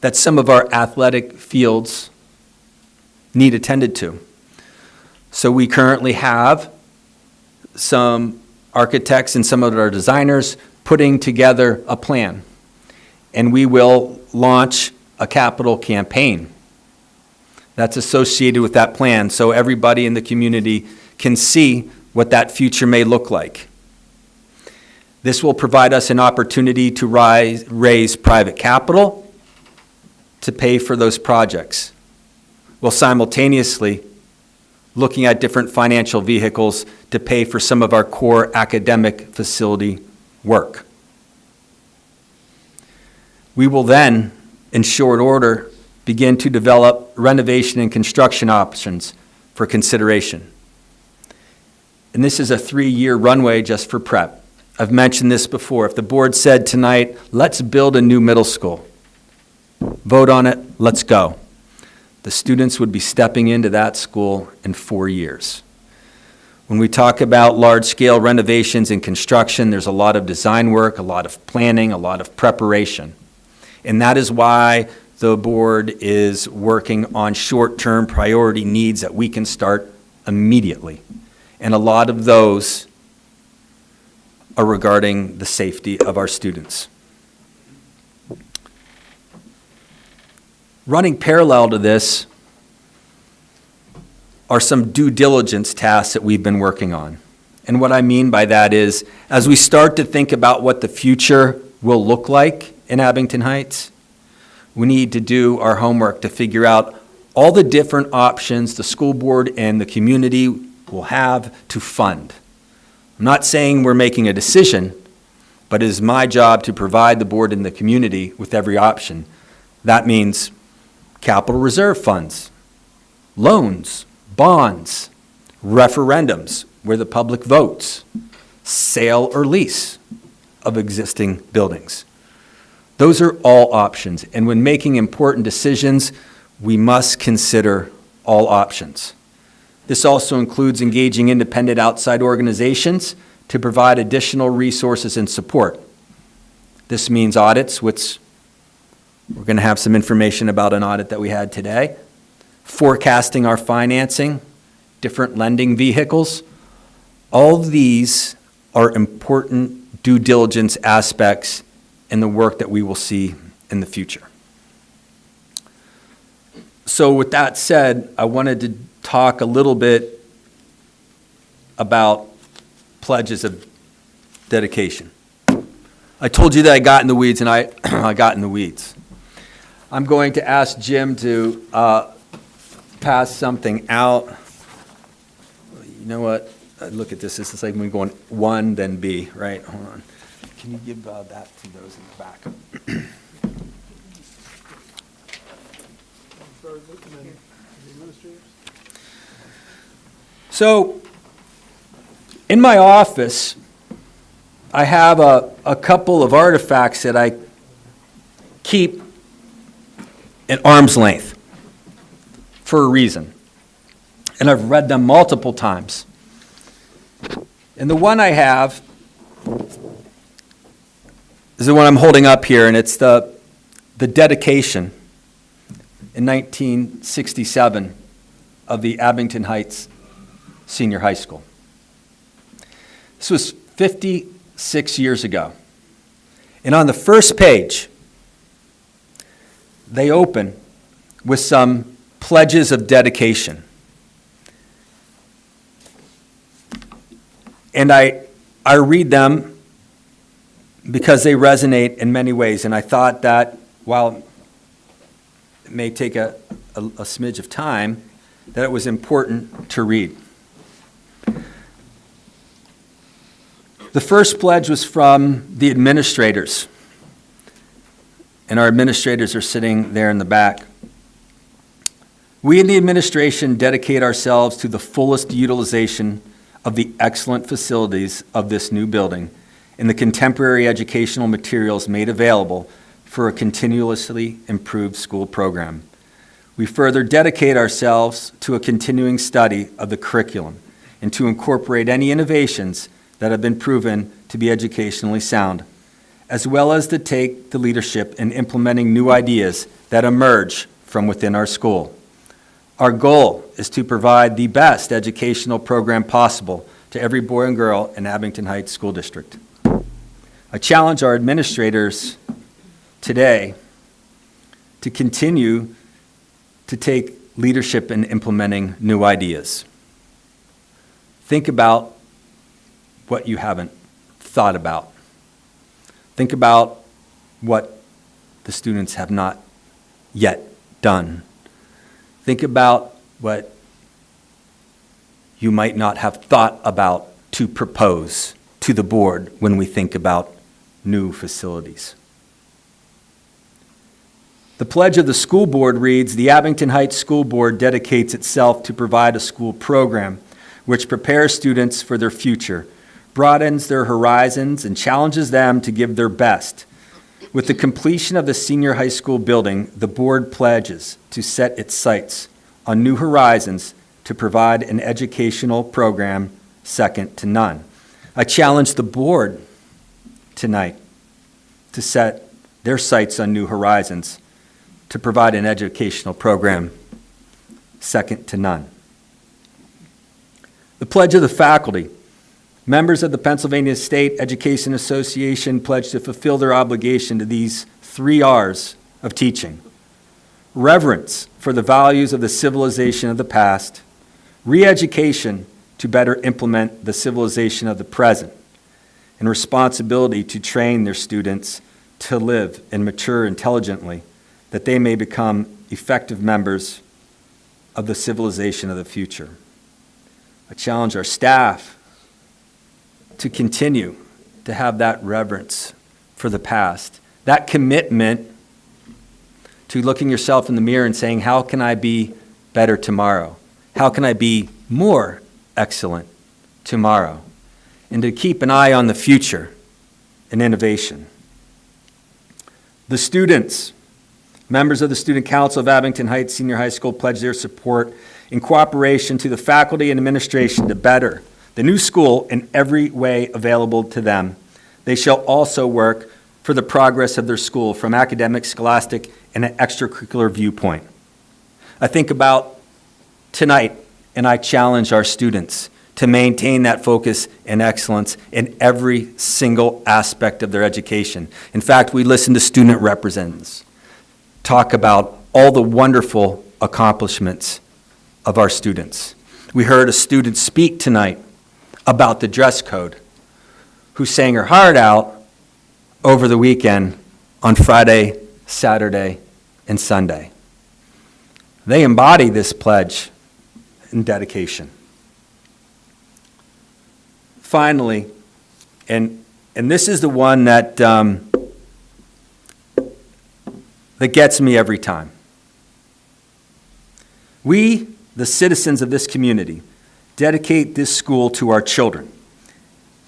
that some of our athletic fields need attended to. So we currently have some architects and some of our designers putting together a plan. And we will launch a capital campaign that's associated with that plan so everybody in the community can see what that future may look like. This will provide us an opportunity to raise private capital to pay for those projects, while simultaneously looking at different financial vehicles to pay for some of our core academic facility work. We will then, in short order, begin to develop renovation and construction options for consideration. And this is a 3-year runway just for prep. I've mentioned this before. If the board said tonight, let's build a new middle school, vote on it, let's go, the students would be stepping into that school in 4 years. When we talk about large-scale renovations and construction, there's a lot of design work, a lot of planning, a lot of preparation. And that is why the board is working on short-term priority needs that we can start immediately. And a lot of those are regarding the safety of our students. Running parallel to this are some due diligence tasks that we've been working on. And what I mean by that is, as we start to think about what the future will look like in Abington Heights, we need to do our homework to figure out all the different options the school board and the community will have to fund. I'm not saying we're making a decision, but it is my job to provide the board and the community with every option. That means capital reserve funds, loans, bonds, referendums where the public votes, sale or lease of existing buildings. Those are all options, and when making important decisions, we must consider all options. This also includes engaging independent outside organizations to provide additional resources and support. This means audits, which we're going to have some information about an audit that we had today, forecasting our financing, different lending vehicles. All of these are important due diligence aspects in the work that we will see in the future. So with that said, I wanted to talk a little bit about pledges of dedication. I told you that I got in the weeds, and I got in the weeds. I'm going to ask Jim to pass something out. You know what? Look at this. This is like me going 1, then B, right? Hold on. Can you give that to those in the back? So, in my office, I have a couple of artifacts that I keep at arm's length for a reason. And I've read them multiple times. And the one I have is the one I'm holding up here, and it's the dedication in 1967 of the Abington Heights Senior High School. This was 56 years ago. And on the first page, they open with some pledges of dedication. And I read them because they resonate in many ways. And I thought that while it may take a smidge of time, that it was important to read. The first pledge was from the administrators. And our administrators are sitting there in the back. We in the administration dedicate ourselves to the fullest utilization of the excellent facilities of this new building and the contemporary educational materials made available for a continuously improved school program. We further dedicate ourselves to a continuing study of the curriculum and to incorporate any innovations that have been proven to be educationally sound, as well as to take the leadership in implementing new ideas that emerge from within our school. Our goal is to provide the best educational program possible to every boy and girl in Abington Heights School District. I challenge our administrators today to continue to take leadership in implementing new ideas. Think about what you haven't thought about. Think about what the students have not yet done. Think about what you might not have thought about to propose to the board when we think about new facilities. The pledge of the school board reads, "The Abington Heights School Board dedicates itself to provide a school program which prepares students for their future, broadens their horizons, and challenges them to give their best. With the completion of the senior high school building, the board pledges to set its sights on new horizons to provide an educational program second to none. I challenge the board tonight to set their sights on new horizons, to provide an educational program second to none. The pledge of the faculty. Members of the Pennsylvania State Education Association pledge to fulfill their obligation to these 3 R's of teaching: reverence for the values of the civilization of the past, re-education to better implement the civilization of the present, and responsibility to train their students to live and mature intelligently, that they may become effective members of the civilization of the future. I challenge our staff to continue to have that reverence for the past, that commitment to looking yourself in the mirror and saying, how can I be better tomorrow? How can I be more excellent tomorrow? And to keep an eye on the future and innovation. The students, members of the Student Council of Abington Heights Senior High School pledge their support in cooperation to the faculty and administration to better the new school in every way available to them. They shall also work for the progress of their school from academic, scholastic, and an extracurricular viewpoint. I think about tonight, and I challenge our students to maintain that focus and excellence in every single aspect of their education. In fact, we listen to student representatives talk about all the wonderful accomplishments of our students. We heard a student speak tonight about the dress code, who sang her heart out over the weekend on Friday, Saturday, and Sunday. They embody this pledge and dedication. Finally, and this is the one that gets me every time. We, the citizens of this community, dedicate this school to our children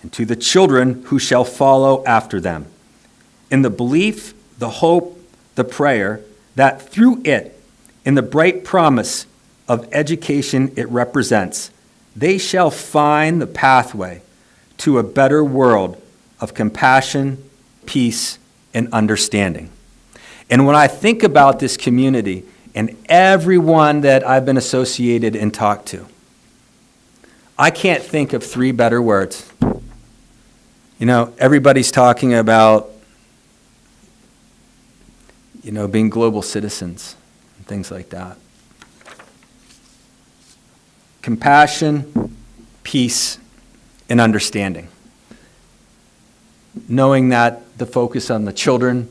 and to the children who shall follow after them, in the belief, the hope, the prayer that through it, in the bright promise of education it represents, they shall find the pathway to a better world of compassion, peace, and understanding. And when I think about this community and everyone that I've been associated and talked to, I can't think of 3 better words. You know, everybody's talking about, being global citizens and things like that. Compassion, peace, and understanding. Knowing that the focus on the children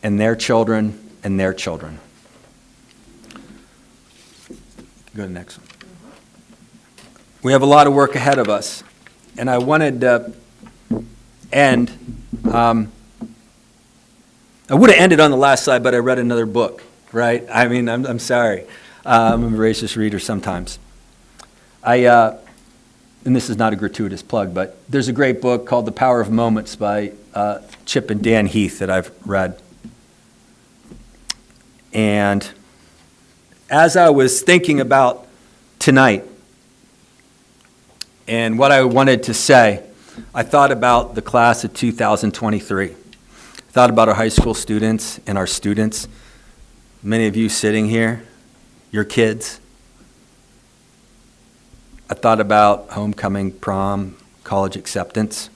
and their children and their children. Go to the next one. We have a lot of work ahead of us, and I wanted to end. I would have ended on the last slide, but I read another book, right? I mean, I'm sorry. I'm a voracious reader sometimes. And this is not a gratuitous plug, but there's a great book called The Power of Moments by Chip and Dan Heath that I've read. And as I was thinking about tonight and what I wanted to say, I thought about the class of 2023. I thought about our high school students and our students. Many of you sitting here, your kids. I thought about homecoming, prom, college acceptance.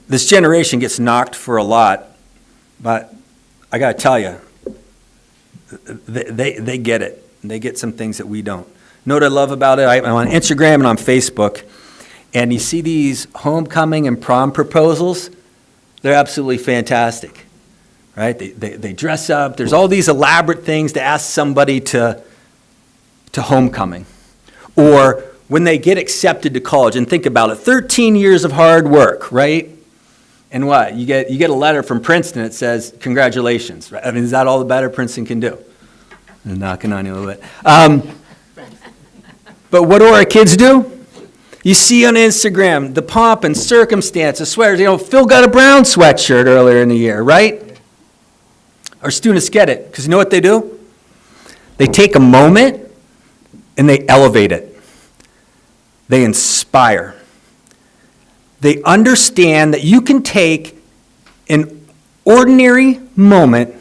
This generation gets knocked for a lot, but I got to tell you, they get it. They get some things that we don't. Know what I love about it? I'm on Instagram and on Facebook, and you see these homecoming and prom proposals. They're absolutely fantastic, right? They dress up. There's all these elaborate things to ask somebody to homecoming. Or when they get accepted to college, and think about it, 13 years of hard work, right? And what? You get a letter from Princeton that says, congratulations. Right? I mean, is that all the better Princeton can do? I'm knocking on you a little bit. But what do our kids do? You see on Instagram, the pomp and circumstance, the sweaters. Phil got a brown sweatshirt earlier in the year, right? Our students get it, because you know what they do? They take a moment and they elevate it. They inspire. They understand that you can take an ordinary moment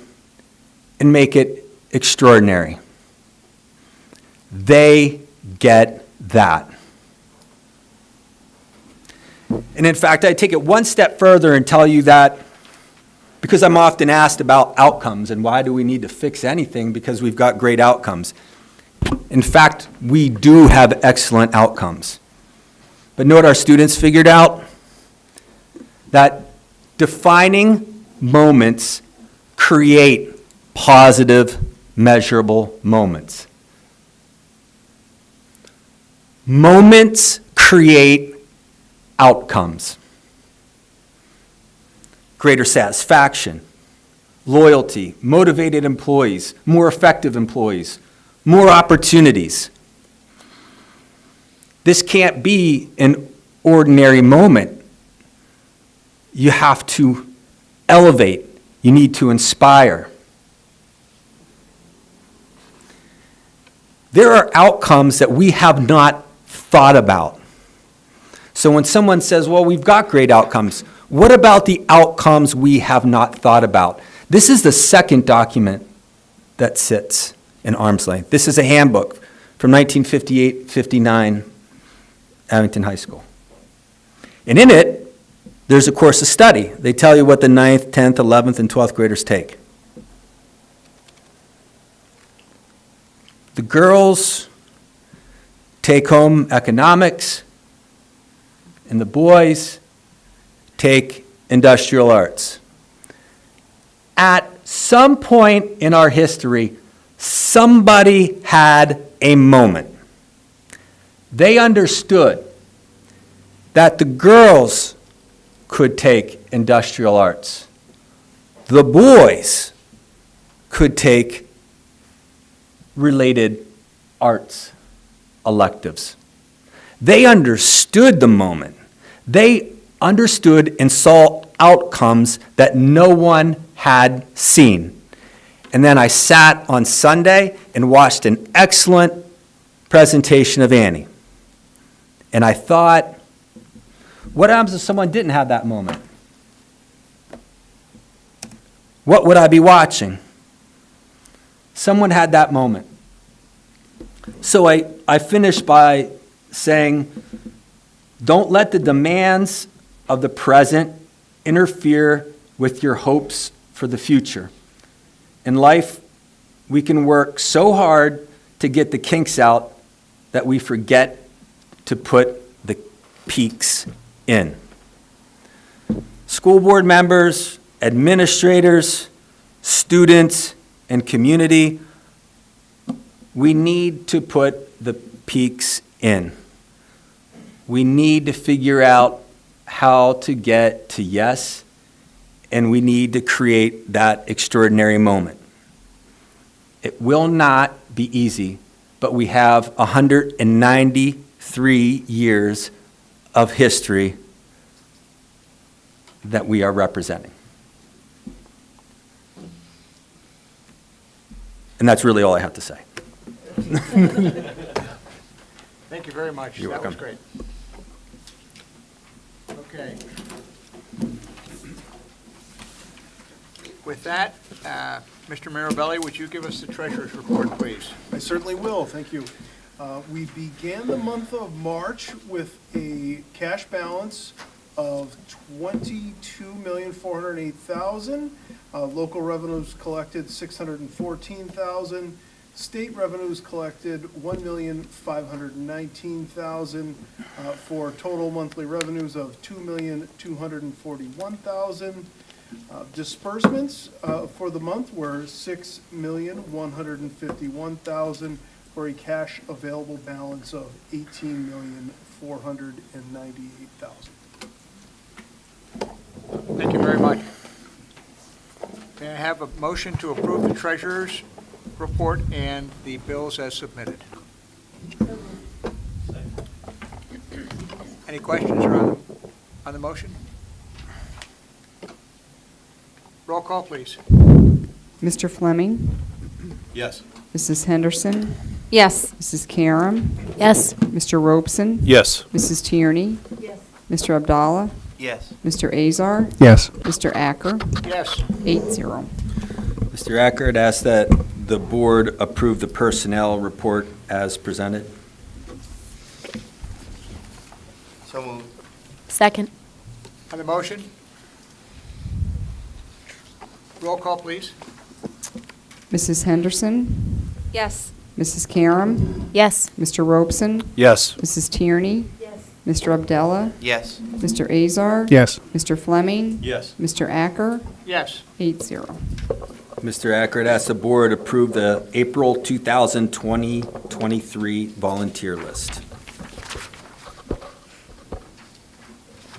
and make it extraordinary. They get that. And in fact, I take it one step further and tell you that because I'm often asked about outcomes and why do we need to fix anything because we've got great outcomes. In fact, we do have excellent outcomes. But know what our students figured out? That defining moments create positive, measurable moments. Moments create outcomes. Greater satisfaction, loyalty, motivated employees, more effective employees, more opportunities. This can't be an ordinary moment. You have to elevate. You need to inspire. There are outcomes that we have not thought about. So when someone says, well, we've got great outcomes, what about the outcomes we have not thought about? This is the second document that sits in arm's length. This is a handbook from 1958-59, Abington High School. And in it, there's a course of study. They tell you what the 9th, 10th, 11th, and 12th graders take. The girls take home economics, and the boys take industrial arts. At some point in our history, somebody had a moment. They understood that the girls could take industrial arts. The boys could take related arts electives. They understood the moment. They understood and saw outcomes that no one had seen. And then I sat on Sunday and watched an excellent presentation of Annie. And I thought, what happens if someone didn't have that moment? What would I be watching? Someone had that moment. So I finished by saying, don't let the demands of the present interfere with your hopes for the future. In life, we can work so hard to get the kinks out that we forget to put the peaks in. School board members, administrators, students, and community, we need to put the peaks in. We need to figure out how to get to yes, and we need to create that extraordinary moment. It will not be easy, but we have 193 years of history that we are representing. And that's really all I have to say. Thank you very much. You're That was welcome. great. Okay. With that, Mr. Mirabelli, would you give us the treasurer's report, please? I certainly will, thank you. We began the month of March with a cash balance of $22,408,000. Local revenues collected $614,000. State revenues collected $1,519,000 for total monthly revenues of $2,241,000. Disbursements for the month were $6,151,000 for a cash available balance of $18,498,000. Thank you very much. May I have a motion to approve the treasurer's report and the bills as submitted? Any questions on the motion? Roll call, please. Mr. Fleming? Yes. Mrs. Henderson? Yes. Mrs. Karam. Yes. Mr. Robeson. Yes. Mrs. Tierney. Yes. Mr. Abdallah. Yes. Mr. Azar. Yes. Mr. Acker. Yes. 8-0. Mr. Acker, I'd ask that the board approve the personnel report as presented. So moved. Second. On the motion? Roll call, please. Mrs. Henderson. Yes. Mrs. Karam. Yes. Mr. Robeson. Yes. Mrs. Tierney. Yes. Mr. Abdallah. Yes. Mr. Azar. Yes. Mr. Fleming. Yes. Mr. Acker. Yes. 8-0. Mr. Acker, I'd ask the board approve the April 2023 volunteer list.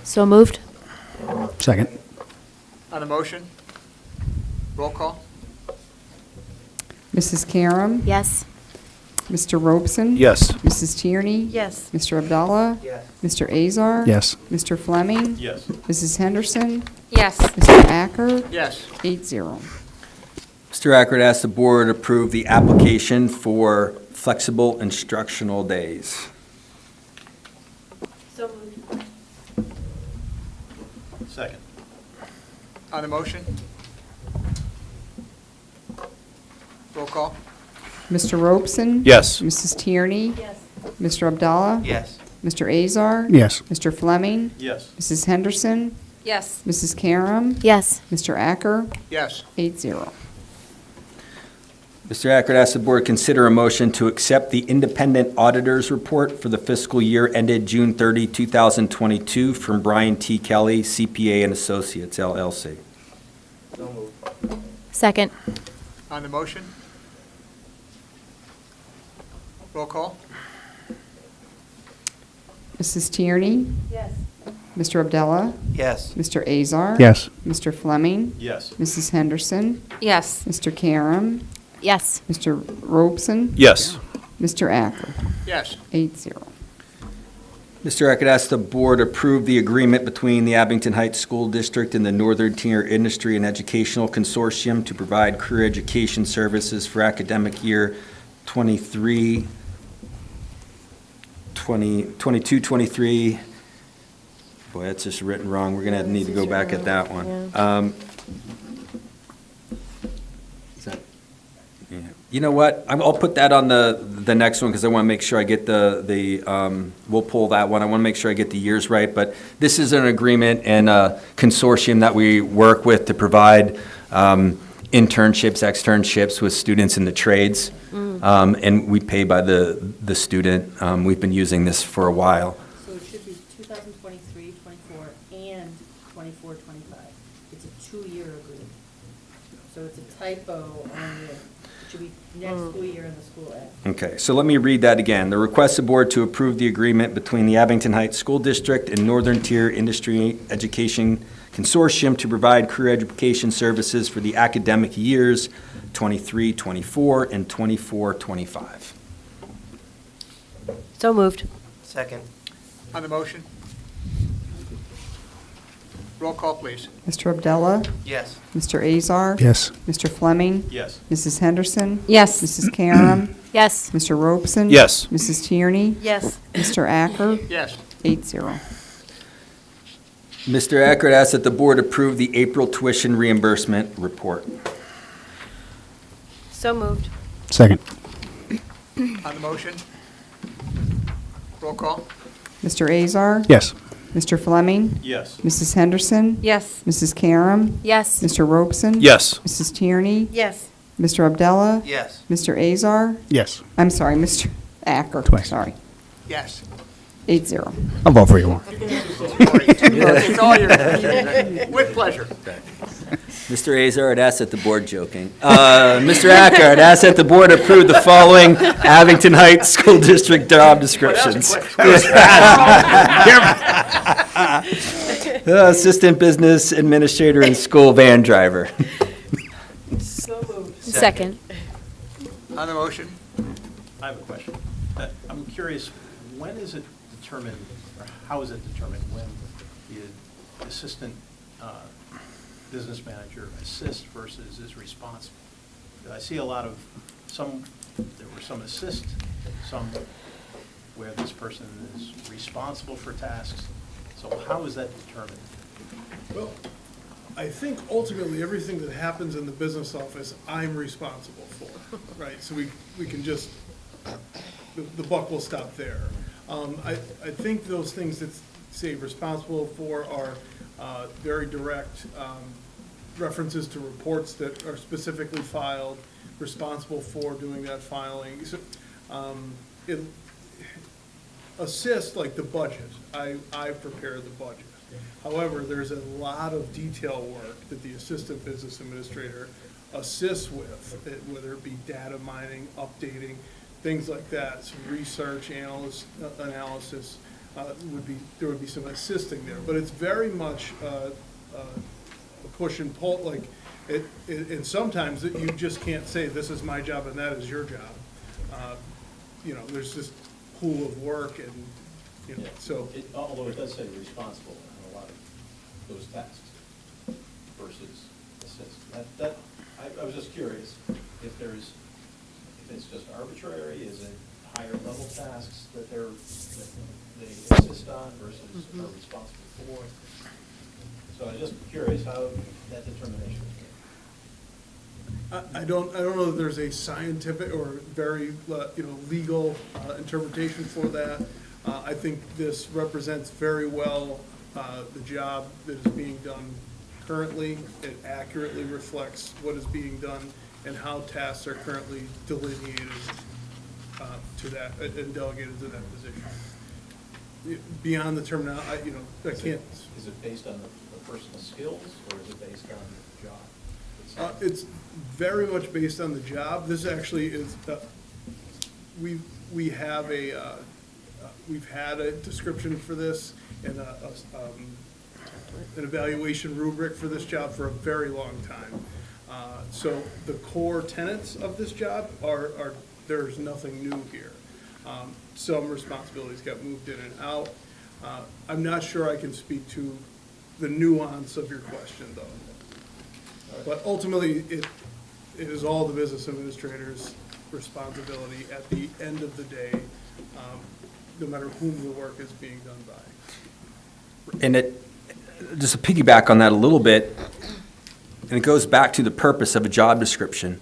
So moved. Second. On the motion? Roll call? Mrs. Karam. Yes. Mr. Robeson. Yes. Mrs. Tierney. Yes. Mr. Abdallah. Yes. Mr. Azar. Yes. Mr. Fleming. Yes. Mrs. Henderson. Yes. Mr. Acker. Yes. 8-0. Mr. Acker, I'd ask the board approve the application for flexible instructional days. So moved. Second. On the motion? Roll call? Mr. Robeson. Yes. Mrs. Tierney. Yes. Mr. Abdallah. Yes. Mr. Azar. Yes. Mr. Fleming. Yes. Mrs. Henderson. Yes. Mrs. Karam. Yes. Mr. Acker. Yes. 8-0. Mr. Acker, I'd ask the board consider a motion to accept the independent auditor's report for the fiscal year ended June 30, 2022 from Brian T. Kelly, CPA and Associates, LLC. So moved. Second. On the motion? Roll call? Mrs. Tierney. Yes. Mr. Abdallah. Yes. Mr. Azar. Yes. Mr. Fleming. Yes. Mrs. Henderson. Yes. Mr. Karam. Yes. Mr. Robeson. Yes. Mr. Acker. Yes. 8-0. Mr. Acker, I'd ask the board approve the agreement between the Abington Heights School District and the Northern Tier Industry and Educational Consortium to provide career education services for academic year 22, 23. Boy, that's just written wrong. We're going to need to go back at that one. Is that- yeah. You know what? I'll put that on the next one because I want to make sure I get we'll pull that one. I want to make sure I get the years right. But this is an agreement and a consortium that we work with to provide internships, externships with students in the trades. And we pay by the student. We've been using this for a while. So it should be 2023, 24, and 24, 25. It's a 2-year agreement. So it's a typo on the, it should be next school year in the school act. Okay, so let me read that again. The request the board to approve the agreement between the Abington Heights School District and Northern Tier Industry Education Consortium to provide career education services for the academic years 23, 24, and 24, 25. So moved. Second. On the motion? Roll call, please. Mr. Abdallah. Yes. Mr. Azar. Yes. Mr. Fleming. Yes. Mrs. Henderson. Yes. Mrs. Karam. Yes. Mr. Robeson. Yes. Mrs. Tierney. Yes. Mr. Acker. Yes. 8-0. Mr. Acker, I'd ask that the board approve the April tuition reimbursement report. So moved. Second. On the motion? Roll call? Mr. Azar. Yes. Mr. Fleming. Yes. Mrs. Henderson. Yes. Mrs. Karam. Yes. Mr. Robeson. Yes. Mrs. Tierney. Yes. Mr. Abdallah. Yes. Mr. Azar. Yes. I'm sorry, Mr. Acker. Twice. Sorry. Yes. 8-0. I'll vote for you more. It's all yours. With pleasure. Mr. Azar, I'd ask that the board joking. Mr. Acker, I'd ask that the board approve the following Abington Heights School District job descriptions. Assistant Business Administrator and School Van Driver. So moved. Second. On the motion? I have a question. I'm curious, when is it determined, or how is it determined when the assistant business manager assists versus is responsible? I see a lot of, there were some assist, some where this person is responsible for tasks. So how is that determined? Well, I think ultimately, everything that happens in the business office, I'm responsible for, right? So we can just, the buck will stop there. I think those things that say responsible for are very direct references to reports that are specifically filed, responsible for doing that filing. So, assist, like the budget, I prepare the budget. However, there's a lot of detail work that the assistant business administrator assists with, whether it be data mining, updating, things like that, some research analysis, there would be some assisting there. But it's very much a push and pull, like, and sometimes you just can't say, this is my job and that is your job. You know, there's this pool of work and, you know, so. Although it does say responsible in a lot of those tasks versus assist. I was just curious if it's just arbitrary, is it higher level tasks that they assist on versus are responsible for? So I was just curious how that determination is made. I don't know that there's a scientific or very, legal interpretation for that. I think this represents very well the job that is being done currently. It accurately reflects what is being done and how tasks are currently delineated to that and delegated to that position. Beyond the terminology, I can't. Is it based on the personal skills or is it based on the job itself? It's very much based on the job. This actually is, we've had a description for this and an evaluation rubric for this job for a very long time. So the core tenets of this job are there's nothing new here. Some responsibilities got moved in and out. I'm not sure I can speak to the nuance of your question, though. But ultimately, it is all the business administrator's responsibility at the end of the day, no matter whom the work is being done by. And just to piggyback on that a little bit, and it goes back to the purpose of a job description.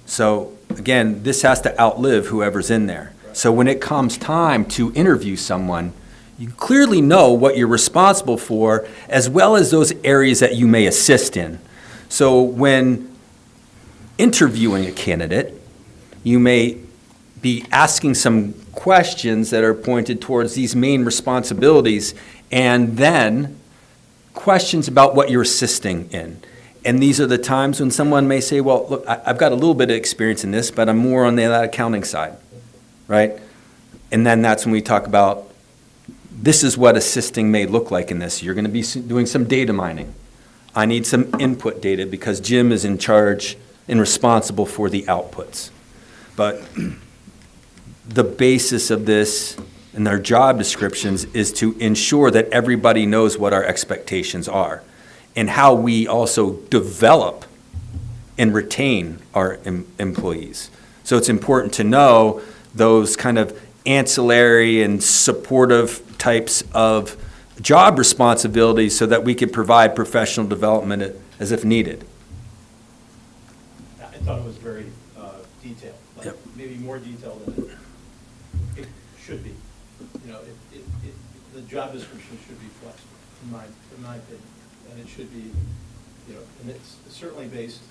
So again, this has to outlive whoever's in there. So when it comes time to interview someone, you clearly know what you're responsible for, as well as those areas that you may assist in. So when interviewing a candidate, you may be asking some questions that are pointed towards these main responsibilities, and then questions about what you're assisting in. And these are the times when someone may say, well, look, I've got a little bit of experience in this, but I'm more on that accounting side, right? And then that's when we talk about, this is what assisting may look like in this. You're going to be doing some data mining. I need some input data because Jim is in charge and responsible for the outputs. But the basis of this and their job descriptions is to ensure that everybody knows what our expectations are and how we also develop and retain our employees. So it's important to know those kind of ancillary and supportive types of job responsibilities so that we can provide professional development as if needed. I thought it was very detailed, like Yep. maybe more detailed than it should be. You know, the job description should be flexible, in my opinion, and it should be, you know, and it's certainly based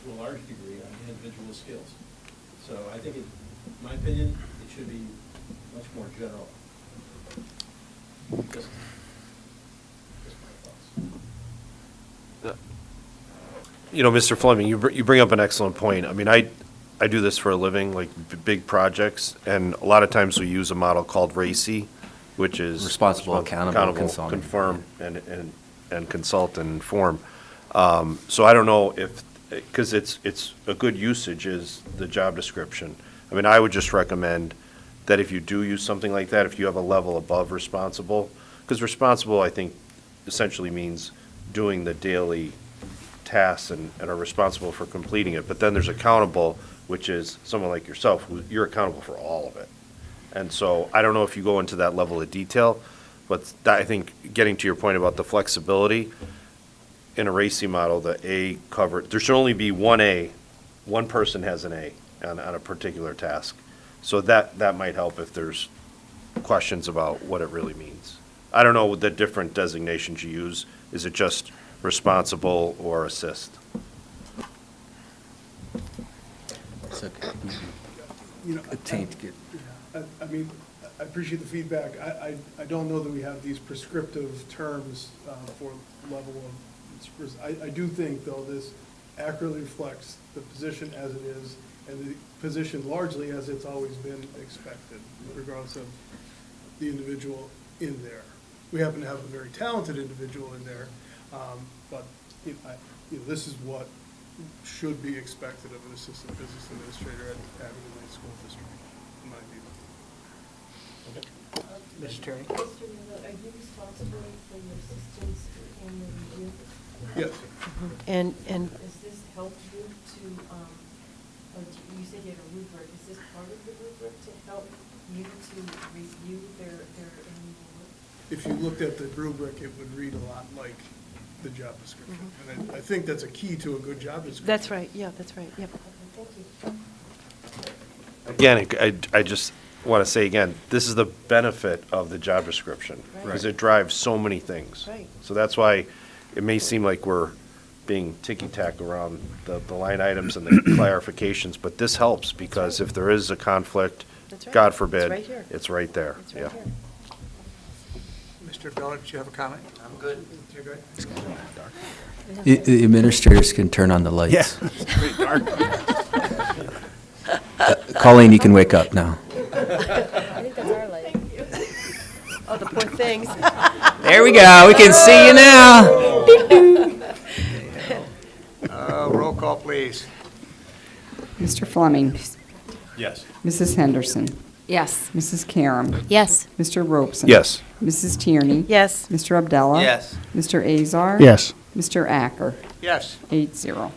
to a large degree on individual skills. So I think, in my opinion, it should be much more general. Just my thoughts. Mr. Fleming, you bring up an excellent point. I mean, I do this for a living, like big projects, and a lot of times we use a model called RACI, which is Responsible, accountable, consulting. confirm, and consult and inform. So I don't know if, because it's a good usage is the job description. I mean, I would just recommend that if you do use something like that, if you have a level above responsible, because responsible, I think, essentially means doing the daily tasks and are responsible for completing it. But then there's accountable, which is someone like yourself, you're accountable for all of it. And so I don't know if you go into that level of detail, but I think getting to your point about the flexibility, in a RACI model, the A covered, there should only be one A, one person has an A on a particular task. So that might help if there's questions about what it really means. I don't know the different designations you use. Is it just responsible or assist? It's okay. You know, Taint good. I mean, I appreciate the feedback. I don't know that we have these prescriptive terms for level of, I do think, though, this accurately reflects the position as it is and the position largely as it's always been expected, regardless of the individual in there. We happen to have a very talented individual in there, but this is what should be expected of an assistant business administrator at Abington High School District, in my view. Mrs. Tierney? Mr. Miller, are you responsible for your assistants in the review? Yes. And Does this help you to, you said you had a rubric, is this part of the rubric to help you to review their annual work? If you looked at the rubric, it would read a lot like the job description. And I think that's a key to a good job description. that's right, yeah, that's right, yep. Okay, thank you. Again, I just want to say again, this is the benefit of the job description. Because it drives so many things. Right. So that's why it may seem like we're being ticky-tack around the line items and the clarifications, but this helps because if there is a conflict, That's right. God It's forbid, right here. it's right there. It's right Yeah. here. Mr. Bella, did you have a comment? I'm good. You're good? The administrators can turn on the lights. Yeah. It's pretty dark. Colleen, you can wake up now. I think that's our light. Oh, the poor things. There we go. We can see you now. Roll call, please. Mr. Fleming. Yes. Mrs. Henderson. Yes. Mrs. Karam. Yes. Mr. Robeson. Yes. Mrs. Tierney. Yes. Mr. Abdallah. Yes. Mr. Azar. Yes. Mr. Acker. Yes. 8-0.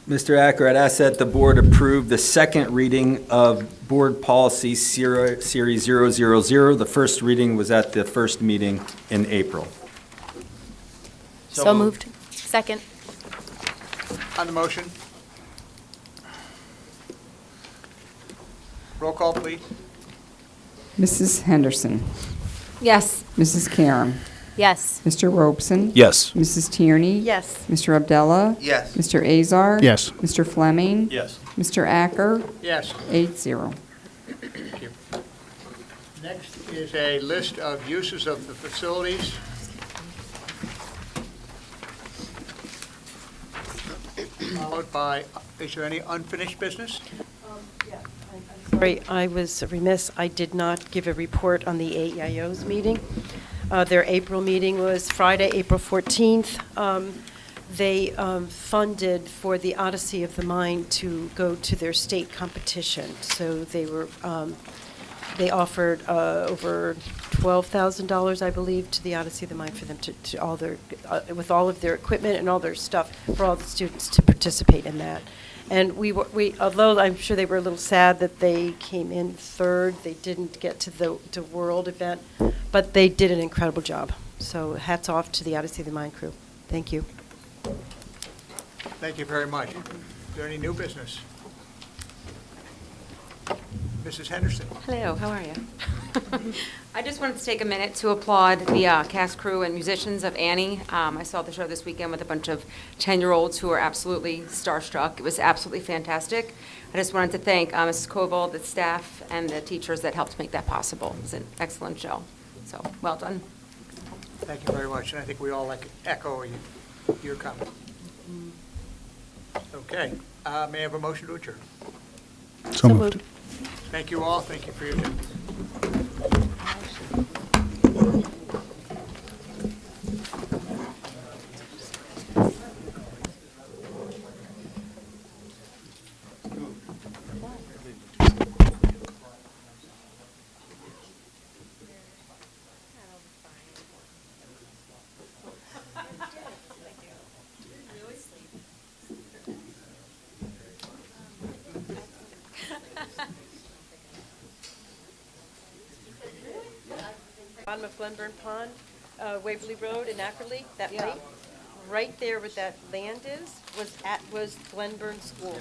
Mr. Acker, I'd ask that the board approve the second reading of Board Policy Series 000. The first reading was at the first meeting in April. So moved. Second. On the motion? Roll call, please. Mrs. Henderson. Yes. Mrs. Karam. Yes. Mr. Robeson. Yes. Mrs. Tierney. Yes. Mr. Abdallah. Yes. Mr. Azar. Yes. Mr. Fleming. Yes. Mr. Acker. Yes. 8-0. Thank you. Next is a list of uses of the facilities. Followed by, is there any unfinished business? Yeah, I'm Sorry, I was remiss. I did not give a report on the AEIO's meeting. Their April meeting was Friday, April 14th. They funded for the Odyssey of the Mind to go to their state competition. So they offered over $12,000, I believe, to the Odyssey of the Mind for them to all their, with all of their equipment and all their stuff, for all the students to participate in that. And we, although I'm sure they were a little sad that they came in third, they didn't get to the world event, but they did an incredible job. So hats off to the Odyssey of the Mind crew. Thank you. Thank you very much. Is there any new business? Mrs. Henderson? Hello, how are you? I just wanted to take a minute to applaud the cast, crew, and musicians of Annie. I saw the show this weekend with a bunch of 10-year-olds who were absolutely starstruck. It was absolutely fantastic. I just wanted to thank Mrs. Koval, the staff, and the teachers that helped make that possible. It was an excellent show. So, well done. Thank you very much, and I think we all echo your comment. Okay, may I have a motion to adjourn? So moved. Thank you all, thank you for your attendance. bottom of Glenburn Pond, Waverly Road in Ackerley, that Yeah. lake, right there where that land is, was Glenburn School.